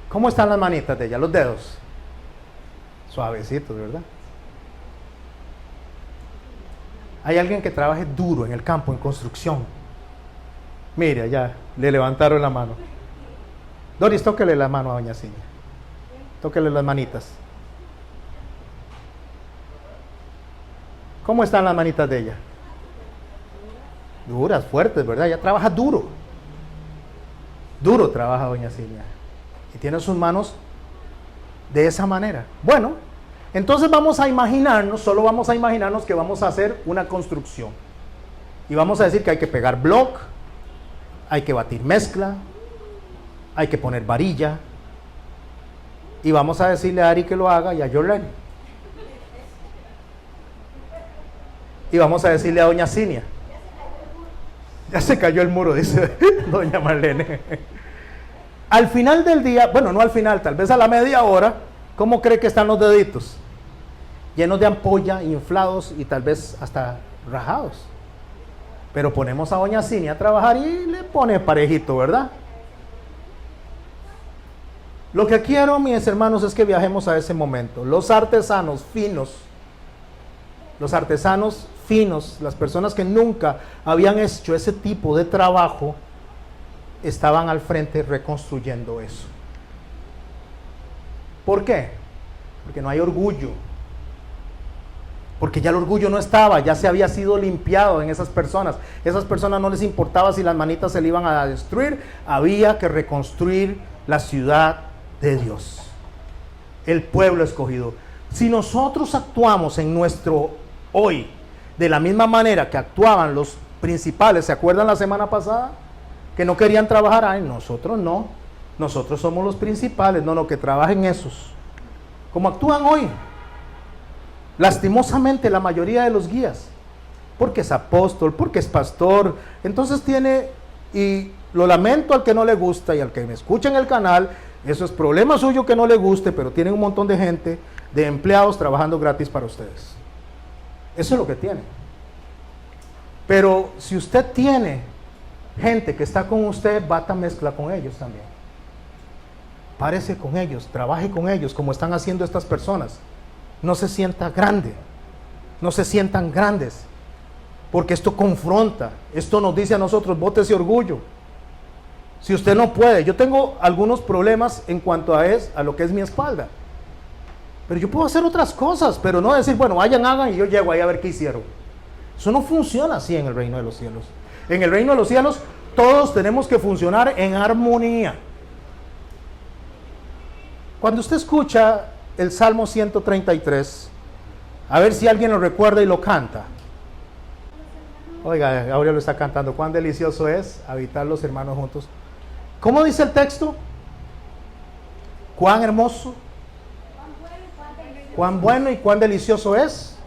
¿Cómo están las manitas de ella? Los dedos. Suavecitos, ¿verdad? Hay alguien que trabaje duro en el campo, en construcción. Mire, allá le levantaron la mano. Doris, tóquele la mano a doña Ciña. Tóquele las manitas. ¿Cómo están las manitas de ella? Duras, fuertes, ¿verdad? Ella trabaja duro. Duro trabaja doña Ciña. Y tiene sus manos de esa manera. Bueno, entonces vamos a imaginarnos, solo vamos a imaginarnos que vamos a hacer una construcción. Y vamos a decir que hay que pegar block, hay que batir mezcla, hay que poner varilla. Y vamos a decirle a Ari que lo haga y a Jorlen. Y vamos a decirle a doña Cinia. Ya se cayó el muro, dice doña Marlene. Al final del día, bueno, no al final, tal vez a la media hora, ¿cómo cree que están los deditos? Llenos de ampolla, inflados y tal vez hasta rajados. Pero ponemos a doña Cinia a trabajar y le pone parejito, ¿verdad? Lo que quiero, mis hermanos, es que viajemos a ese momento. Los artesanos finos, las personas que nunca habían hecho ese tipo de trabajo, estaban al frente reconstruyendo eso. ¿Por qué? Porque no hay orgullo. Porque ya el orgullo no estaba, ya se había sido limpiado en esas personas. Esas personas no les importaba si las manitas se le iban a destruir, había que reconstruir la ciudad de Dios, el pueblo escogido. Si nosotros actuamos en nuestro hoy de la misma manera que actuaban los principales, ¿se acuerdan la semana pasada? Que no querían trabajar. Ay, nosotros no, nosotros somos los principales. No, que trabajen esos. Como actúan hoy, lastimosamente, la mayoría de los guías, porque es apóstol, porque es pastor, entonces tiene, y lo lamento al que no le gusta y al que me escucha en el canal, eso es problema suyo que no le guste, pero tienen un montón de gente, de empleados trabajando gratis para ustedes. Eso es lo que tienen. Pero si usted tiene gente que está con usted, bata mezcla con ellos también. Párese con ellos, trabaje con ellos, como están haciendo estas personas. No se sienta grande, no se sientan grandes, porque esto confronta, esto nos dice a nosotros, bótese orgullo. Si usted no puede, yo tengo algunos problemas en cuanto a lo que es mi espalda, pero yo puedo hacer otras cosas, pero no decir, bueno, vayan, hagan y yo llego ahí a ver qué hicieron. Eso no funciona así en el reino de los cielos. En el reino de los cielos todos tenemos que funcionar en armonía. Cuando usted escucha el Salmo 133, a ver si alguien lo recuerda y lo canta. Oiga, Gabriel lo está cantando. Cuán delicioso es habitar los hermanos juntos. ¿Cómo dice el texto? Cuán hermoso, cuán bueno y cuán delicioso es.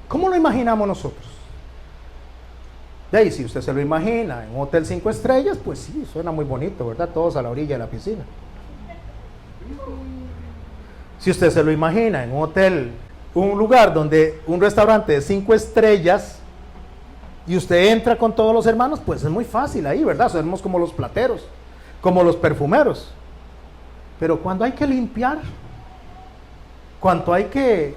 ¿Cómo lo imaginamos nosotros? De ahí, si usted se lo imagina en un hotel 5 estrellas, pues sí, suena muy bonito, ¿verdad? Todos a la orilla de la piscina. Si usted se lo imagina en un hotel, un lugar donde un restaurante de 5 estrellas y usted entra con todos los hermanos, pues es muy fácil ahí, ¿verdad? Somos como los plateros, como los perfumeros. Pero cuando hay que limpiar, cuando hay que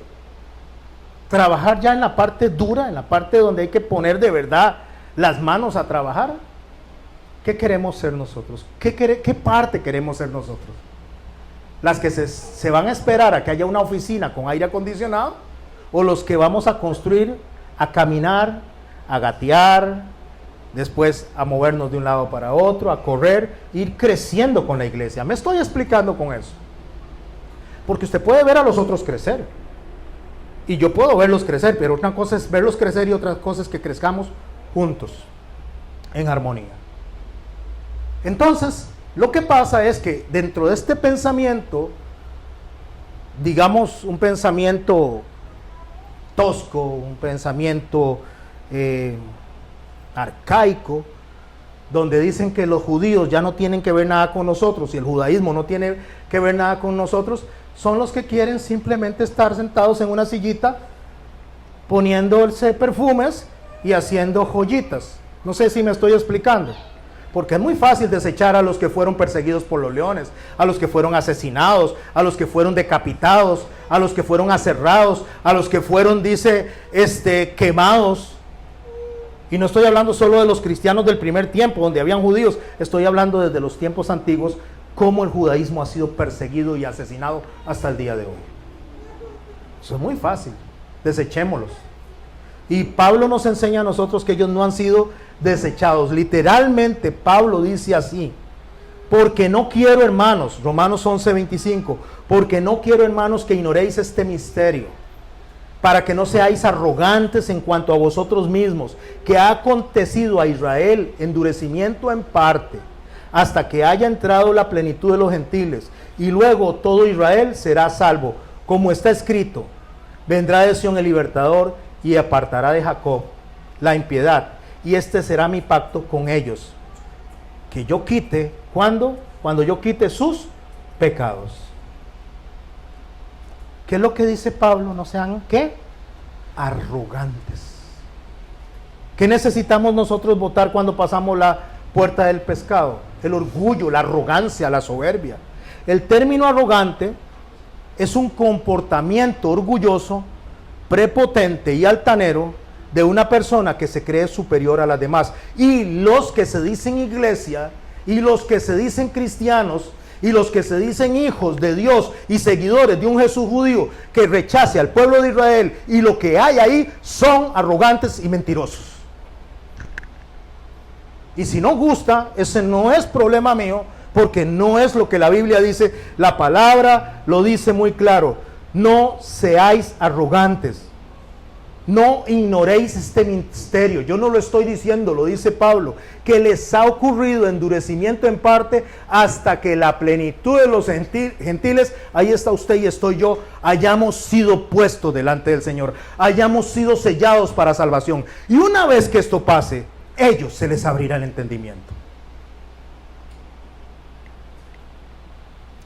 trabajar ya en la parte dura, en la parte donde hay que poner de verdad las manos a trabajar, ¿qué queremos ser nosotros? ¿Qué parte queremos ser nosotros? ¿Las que se van a esperar a que haya una oficina con aire acondicionado? ¿O los que vamos a construir, a caminar, a gatear, después a movernos de un lado para otro, a correr, ir creciendo con la iglesia? Me estoy explicando con eso. Porque usted puede ver a los otros crecer. Y yo puedo verlos crecer, pero una cosa es verlos crecer y otra cosa es que crezcamos juntos, en armonía. Entonces, lo que pasa es que dentro de este pensamiento, digamos un pensamiento tosco, un pensamiento arcaico, donde dicen que los judíos ya no tienen que ver nada con nosotros y el judaísmo no tiene que ver nada con nosotros, son los que quieren simplemente estar sentados en una sillita poniéndose perfumes y haciendo joyitas. No sé si me estoy explicando, porque es muy fácil desechar a los que fueron perseguidos por los leones, a los que fueron asesinados, a los que fueron decapitados, a los que fueron aserrados, a los que fueron, quemados. Y no estoy hablando solo de los cristianos del primer tiempo, donde habían judíos, estoy hablando desde los tiempos antiguos, cómo el judaísmo ha sido perseguido y asesinado hasta el día de hoy. Eso es muy fácil, desechémoslos. Y Pablo nos enseña a nosotros que ellos no han sido desechados. Literalmente Pablo dice así: porque no quiero, hermanos, Romanos 11:25, porque no quiero, hermanos, que ignoréis este misterio, para que no seáis arrogantes en cuanto a vosotros mismos, que ha acontecido a Israel endurecimiento en parte, hasta que haya entrado la plenitud de los gentiles, y luego todo Israel será salvo, como está escrito: vendrá de Sión el libertador, y apartará de Jacob la impiedad, y este será mi pacto con ellos, que yo quite, ¿cuándo? Cuando yo quite sus pecados. ¿Qué es lo que dice Pablo? No sean, ¿qué? Arrogantes. ¿Qué necesitamos nosotros votar cuando pasamos la puerta del pescado? El orgullo, la arrogancia, la soberbia. El término arrogante es un comportamiento orgulloso, prepotente y altanero de una persona que se cree superior a las demás. Y los que se dicen iglesia, y los que se dicen cristianos, y los que se dicen hijos de Dios y seguidores de un Jesús judío que rechace al pueblo de Israel, y lo que hay ahí, son arrogantes y mentirosos. Y si no gusta, ese no es problema mío, porque no es lo que la Biblia dice. La palabra lo dice muy claro: no seáis arrogantes, no ignoréis este misterio. Yo no lo estoy diciendo, lo dice Pablo, que les ha ocurrido endurecimiento en parte, hasta que la plenitud de los gentiles, ahí está usted y estoy yo, hayamos sido puestos delante del Señor, hayamos sido sellados para salvación. Y una vez que esto pase, ellos se les abrirá el entendimiento.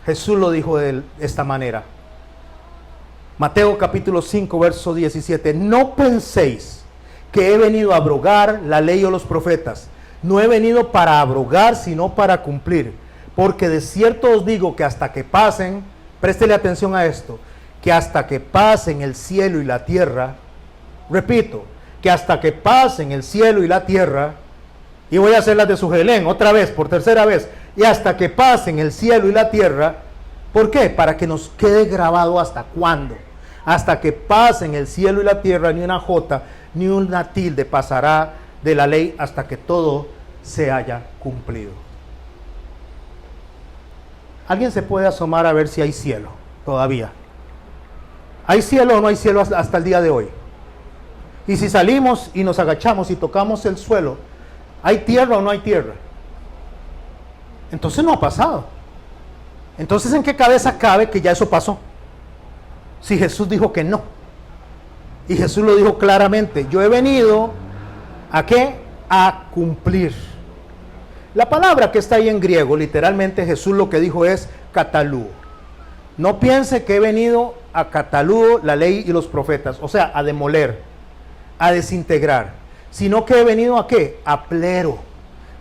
Jesús lo dijo de esta manera: Mateo capítulo 5, verso 17. No penséis que he venido a abrogar la ley o los profetas. No he venido para abrogar, sino para cumplir. Porque de cierto os digo que hasta que pasen, préstele atención a esto, que hasta que pasen el cielo y la tierra, repito, que hasta que pasen el cielo y la tierra, y voy a hacer las de Sugelén otra vez, por tercera vez, y hasta que pasen el cielo y la tierra, ¿por qué? Para que nos quede grabado hasta cuándo. Hasta que pasen el cielo y la tierra, ni una jota, ni una tilde pasará de la ley hasta que todo se haya cumplido. ¿Alguien se puede asomar a ver si hay cielo todavía? ¿Hay cielo o no hay cielo hasta el día de hoy? Y si salimos y nos agachamos y tocamos el suelo, ¿hay tierra o no hay tierra? Entonces no ha pasado. Entonces, ¿en qué cabeza cabe que ya eso pasó? Si Jesús dijo que no. Y Jesús lo dijo claramente: yo he venido ¿a qué? A cumplir. La palabra que está ahí en griego, literalmente Jesús lo que dijo es catalúo. No piense que he venido a catalúo la ley y los profetas, o sea, a demoler, a desintegrar, sino que he venido ¿a qué? A plero.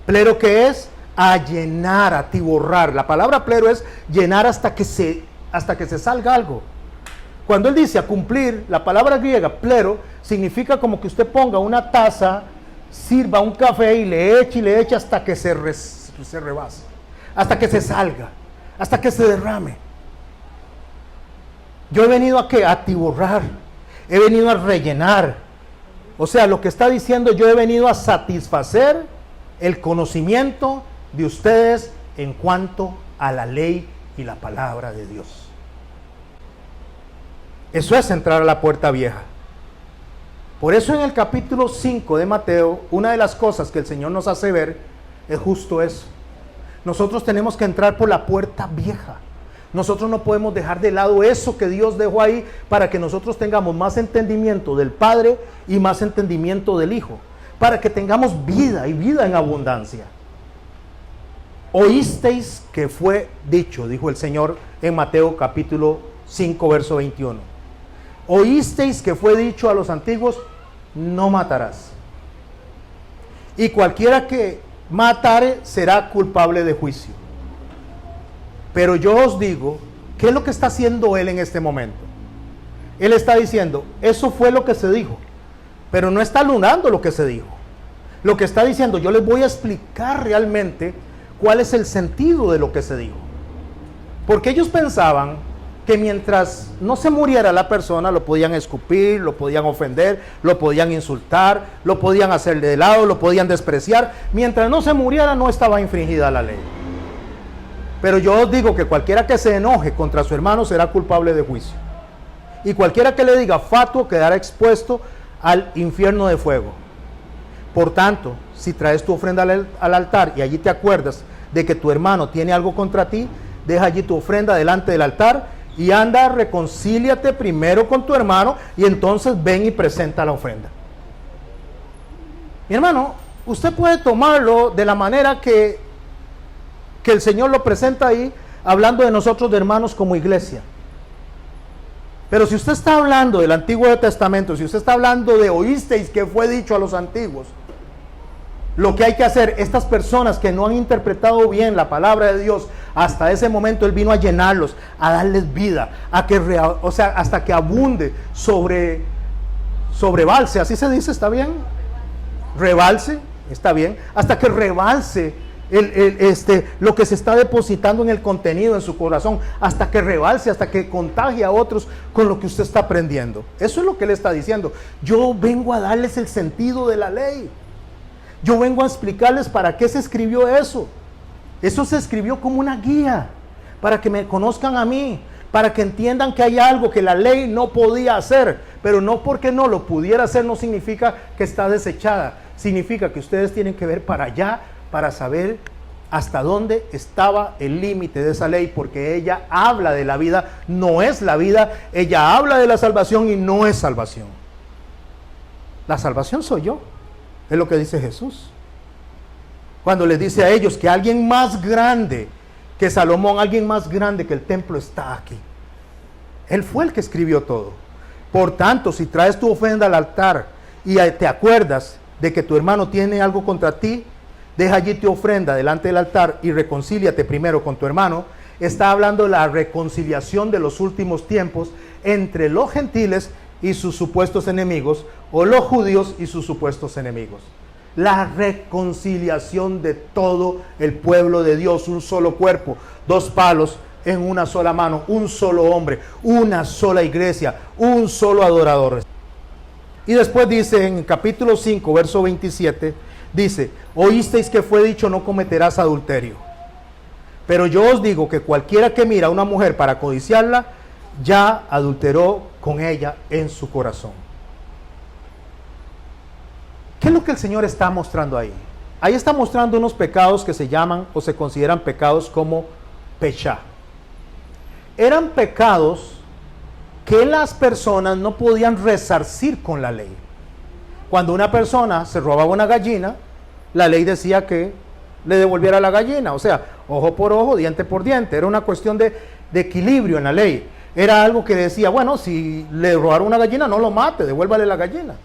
¿Plero qué es? A llenar, a atiborrar. La palabra plero es llenar hasta que se salga algo. Cuando él dice a cumplir, la palabra griega plero significa como que usted ponga una taza, sirva un café y le eche hasta que se rebase, hasta que se salga, hasta que se derrame. Yo he venido a ¿qué? A atiborrar, he venido a rellenar. O sea, lo que está diciendo, yo he venido a satisfacer el conocimiento de ustedes en cuanto a la ley y la palabra de Dios. Eso es entrar a la puerta vieja. Por eso en el capítulo 5 de Mateo, una de las cosas que el Señor nos hace ver es justo eso. Nosotros tenemos que entrar por la puerta vieja. Nosotros no podemos dejar de lado eso que Dios dejó ahí para que nosotros tengamos más entendimiento del Padre y más entendimiento del Hijo, para que tengamos vida y vida en abundancia. Oísteis que fue dicho, dijo el Señor en Mateo capítulo 5, verso 21. Oísteis que fue dicho a los antiguos: no matarás. Y cualquiera que matare será culpable de juicio. Pero yo os digo, ¿qué es lo que está haciendo él en este momento? Él está diciendo, eso fue lo que se dijo, pero no está anulando lo que se dijo. Lo que está diciendo, yo les voy a explicar realmente cuál es el sentido de lo que se dijo. Porque ellos pensaban que mientras no se muriera la persona, lo podían escupir, lo podían ofender, lo podían insultar, lo podían hacer de lado, lo podían despreciar. Mientras no se muriera, no estaba infringida la ley. Pero yo os digo que cualquiera que se enoje contra su hermano será culpable de juicio. Y cualquiera que le diga fatuo quedará expuesto al infierno de fuego. Por tanto, si traes tu ofrenda al altar y allí te acuerdas de que tu hermano tiene algo contra ti, deja allí tu ofrenda delante del altar y anda, reconcíliate primero con tu hermano y entonces ven y presenta la ofrenda. Mi hermano, usted puede tomarlo de la manera que el Señor lo presenta ahí, hablando de nosotros de hermanos como iglesia. Pero si usted está hablando del Antiguo Testamento, si usted está hablando de oísteis que fue dicho a los antiguos, lo que hay que hacer, estas personas que no han interpretado bien la palabra de Dios, hasta ese momento Él vino a llenarlos, a darles vida, hasta que abunde, sobrebalse, así se dice, ¿está bien? Rebalse, está bien, hasta que rebalse lo que se está depositando en el contenido en su corazón, hasta que rebalse, hasta que contagie a otros con lo que usted está aprendiendo. Eso es lo que Él está diciendo. Yo vengo a darles el sentido de la ley. Yo vengo a explicarles para qué se escribió eso. Eso se escribió como una guía, para que me conozcan a mí, para que entiendan que hay algo que la ley no podía hacer, pero no porque no lo pudiera hacer no significa que está desechada. Significa que ustedes tienen que ver para allá, para saber hasta dónde estaba el límite de esa ley, porque ella habla de la vida, no es la vida. Ella habla de la salvación y no es salvación. La salvación soy yo, es lo que dice Jesús. Cuando les dice a ellos que alguien más grande que Salomón, alguien más grande que el templo está aquí. Él fue el que escribió todo. Por tanto, si traes tu ofrenda al altar y te acuerdas de que tu hermano tiene algo contra ti, deja allí tu ofrenda delante del altar y reconcíliate primero con tu hermano. Está hablando de la reconciliación de los últimos tiempos entre los gentiles y sus supuestos enemigos, o los judíos y sus supuestos enemigos. La reconciliación de todo el pueblo de Dios, un solo cuerpo, dos palos en una sola mano, un solo hombre, una sola iglesia, un solo adorador. Y después dice en capítulo 5, verso 27, dice: oísteis que fue dicho, no cometerás adulterio. Pero yo os digo que cualquiera que mira a una mujer para codiciarla, ya adulteró con ella en su corazón. ¿Qué es lo que el Señor está mostrando ahí? Ahí está mostrando unos pecados que se llaman o se consideran pecados como pechá. Eran pecados que las personas no podían resarcir con la ley. Cuando una persona se robaba una gallina, la ley decía que le devolviera la gallina. O sea, ojo por ojo, diente por diente. Era una cuestión de equilibrio en la ley. Era algo que decía, bueno, si le robaron una gallina, no lo mate, devuélvale la gallina.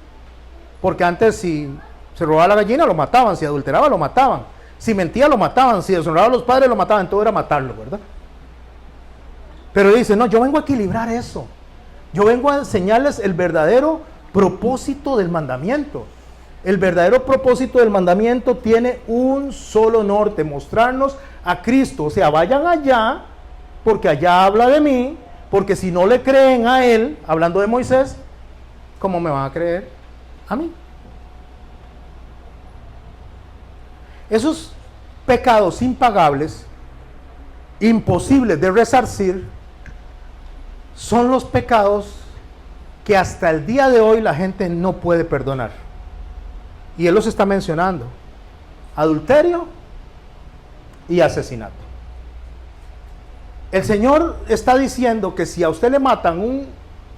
Porque antes, si se robaba la gallina, lo mataban. Si adulteraba, lo mataban. Si mentía, lo mataban. Si deshonraba a los padres, lo mataban. Todo era matarlo, ¿verdad? Pero dice, no, yo vengo a equilibrar eso. Yo vengo a enseñarles el verdadero propósito del mandamiento. El verdadero propósito del mandamiento tiene un solo norte: mostrarnos a Cristo. O sea, vayan allá, porque allá habla de mí. Porque si no le creen a él, hablando de Moisés, ¿cómo me van a creer a mí? Esos pecados impagables, imposibles de resarcir, son los pecados que hasta el día de hoy la gente no puede perdonar. Y él los está mencionando: adulterio y asesinato. El Señor está diciendo que si a usted le matan un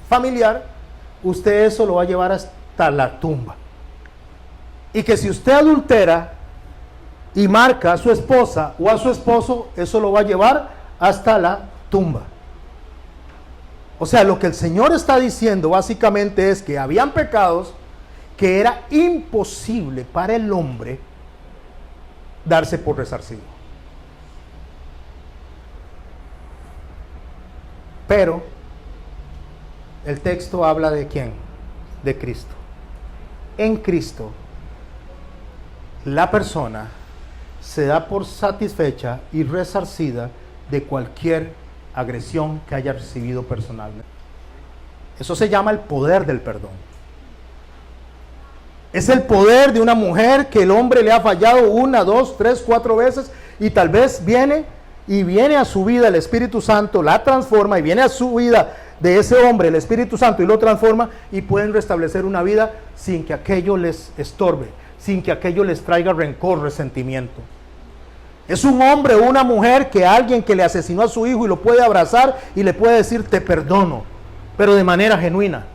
familiar, usted eso lo va a llevar hasta la tumba. Y que si usted adultera y marca a su esposa o a su esposo, eso lo va a llevar hasta la tumba. O sea, lo que el Señor está diciendo básicamente es que habían pecados que era imposible para el hombre darse por resarcido. Pero el texto habla de ¿quién? De Cristo. En Cristo, la persona se da por satisfecha y resarcida de cualquier agresión que haya recibido personalmente. Eso se llama el poder del perdón. Es el poder de una mujer que el hombre le ha fallado 1, 2, 3, 4 veces, y tal vez viene a su vida el Espíritu Santo, la transforma, y viene a su vida de ese hombre el Espíritu Santo y lo transforma, y pueden restablecer una vida sin que aquello les estorbe, sin que aquello les traiga rencor, resentimiento. Es un hombre o una mujer que alguien que le asesinó a su hijo y lo puede abrazar y le puede decir te perdono, pero de manera genuina.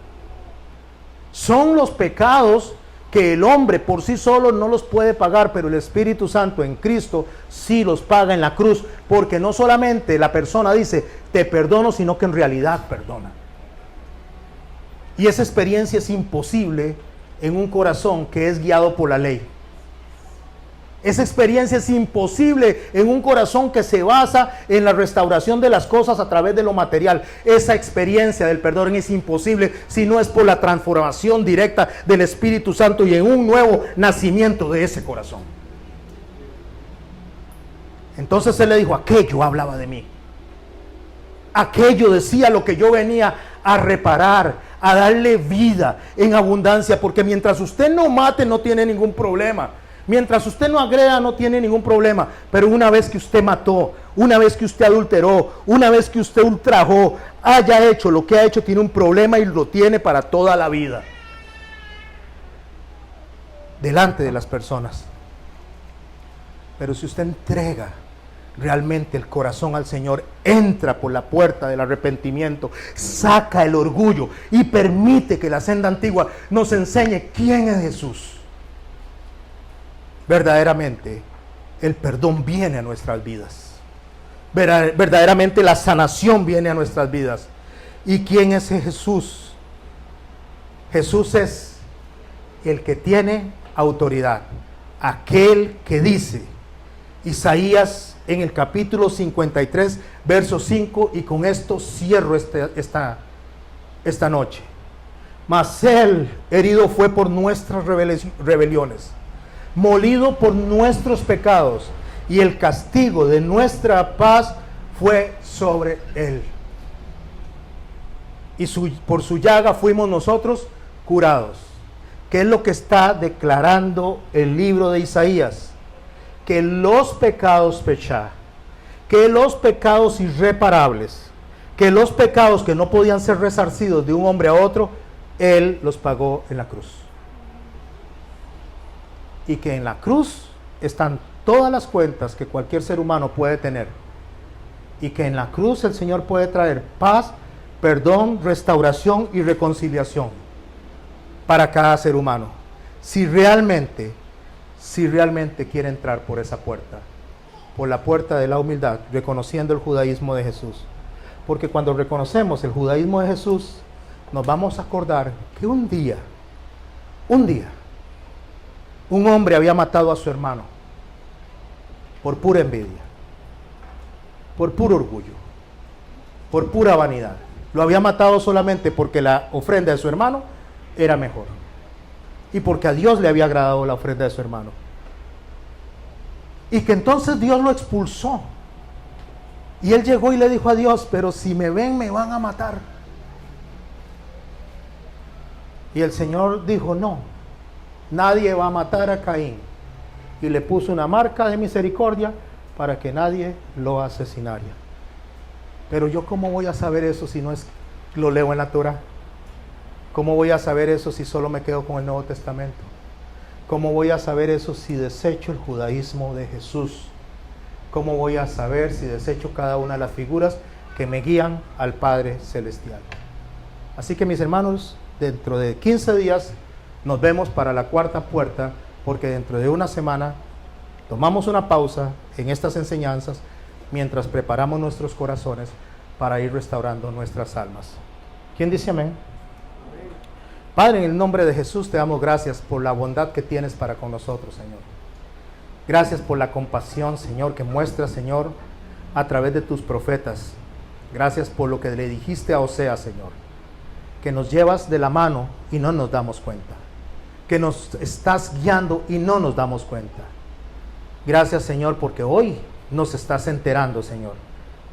Son los pecados que el hombre por sí solo no los puede pagar, pero el Espíritu Santo en Cristo sí los paga en la cruz, porque no solamente la persona dice te perdono, sino que en realidad perdona. Y esa experiencia es imposible en un corazón que es guiado por la ley. Esa experiencia es imposible en un corazón que se basa en la restauración de las cosas a través de lo material. Esa experiencia del perdón es imposible si no es por la transformación directa del Espíritu Santo y en un nuevo nacimiento de ese corazón. Entonces él le dijo, aquello hablaba de mí. Aquello decía lo que yo venía a reparar, a darle vida en abundancia, porque mientras usted no mate no tiene ningún problema. Mientras usted no agreda no tiene ningún problema, pero una vez que usted mató, una vez que usted adulteró, una vez que usted ultrajó, haya hecho lo que ha hecho, tiene un problema y lo tiene para toda la vida. Delante de las personas. Pero si usted entrega realmente el corazón al Señor, entra por la puerta del arrepentimiento, saca el orgullo y permite que la senda antigua nos enseñe quién es Jesús. Verdaderamente el perdón viene a nuestras vidas. Verdaderamente la sanación viene a nuestras vidas. ¿Y quién es Jesús? Jesús es el que tiene autoridad, aquel que dice, Isaías en el capítulo 53, verso 5, y con esto cierro esta noche. Mas Él herido fue por nuestras rebeliones, molido por nuestros pecados, y el castigo de nuestra paz fue sobre Él. Y por su llaga fuimos nosotros curados. ¿Qué es lo que está declarando el libro de Isaías? Que los pecados pechá, que los pecados irreparables, que los pecados que no podían ser resarcidos de un hombre a otro, Él los pagó en la cruz. Y que en la cruz están todas las cuentas que cualquier ser humano puede tener. Y que en la cruz el Señor puede traer paz, perdón, restauración y reconciliación para cada ser humano. Si realmente quiere entrar por esa puerta, por la puerta de la humildad, reconociendo el judaísmo de Jesús. Porque cuando reconocemos el judaísmo de Jesús, nos vamos a acordar que un día, un hombre había matado a su hermano por pura envidia, por puro orgullo, por pura vanidad. Lo había matado solamente porque la ofrenda de su hermano era mejor y porque a Dios le había agradado la ofrenda de su hermano. Y que entonces Dios lo expulsó. Y él llegó y le dijo a Dios, pero si me ven me van a matar. Y el Señor dijo, no, nadie va a matar a Caín. Y le puso una marca de misericordia para que nadie lo asesinara. Pero yo, ¿cómo voy a saber eso si no lo leo en la Torah? ¿Cómo voy a saber eso si solo me quedo con el Nuevo Testamento? ¿Cómo voy a saber eso si desecho el judaísmo de Jesús? ¿Cómo voy a saber si desecho cada una de las figuras que me guían al Padre Celestial? Así que, mis hermanos, dentro de 15 días nos vemos para la cuarta puerta, porque dentro de una semana tomamos una pausa en estas enseñanzas mientras preparamos nuestros corazones para ir restaurando nuestras almas. ¿Quién dice amén? Padre, en el nombre de Jesús te damos gracias por la bondad que tienes para con nosotros, Señor. Gracias por la compasión, Señor, que muestras, Señor, a través de tus profetas. Gracias por lo que le dijiste a Oseas, Señor, que nos llevas de la mano y no nos damos cuenta, que nos estás guiando y no nos damos cuenta. Gracias, Señor, porque hoy nos estás enterando, Señor,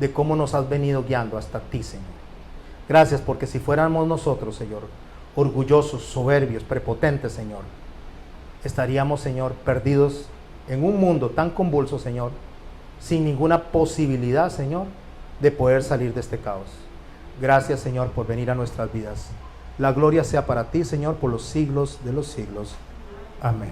de cómo nos has venido guiando hasta ti, Señor. Gracias, porque si fuéramos nosotros, Señor, orgullosos, soberbios, prepotentes, Señor, estaríamos, Señor, perdidos en un mundo tan convulso, Señor, sin ninguna posibilidad, Señor, de poder salir de este caos. Gracias, Señor, por venir a nuestras vidas. La gloria sea para ti, Señor, por los siglos de los siglos. Amén.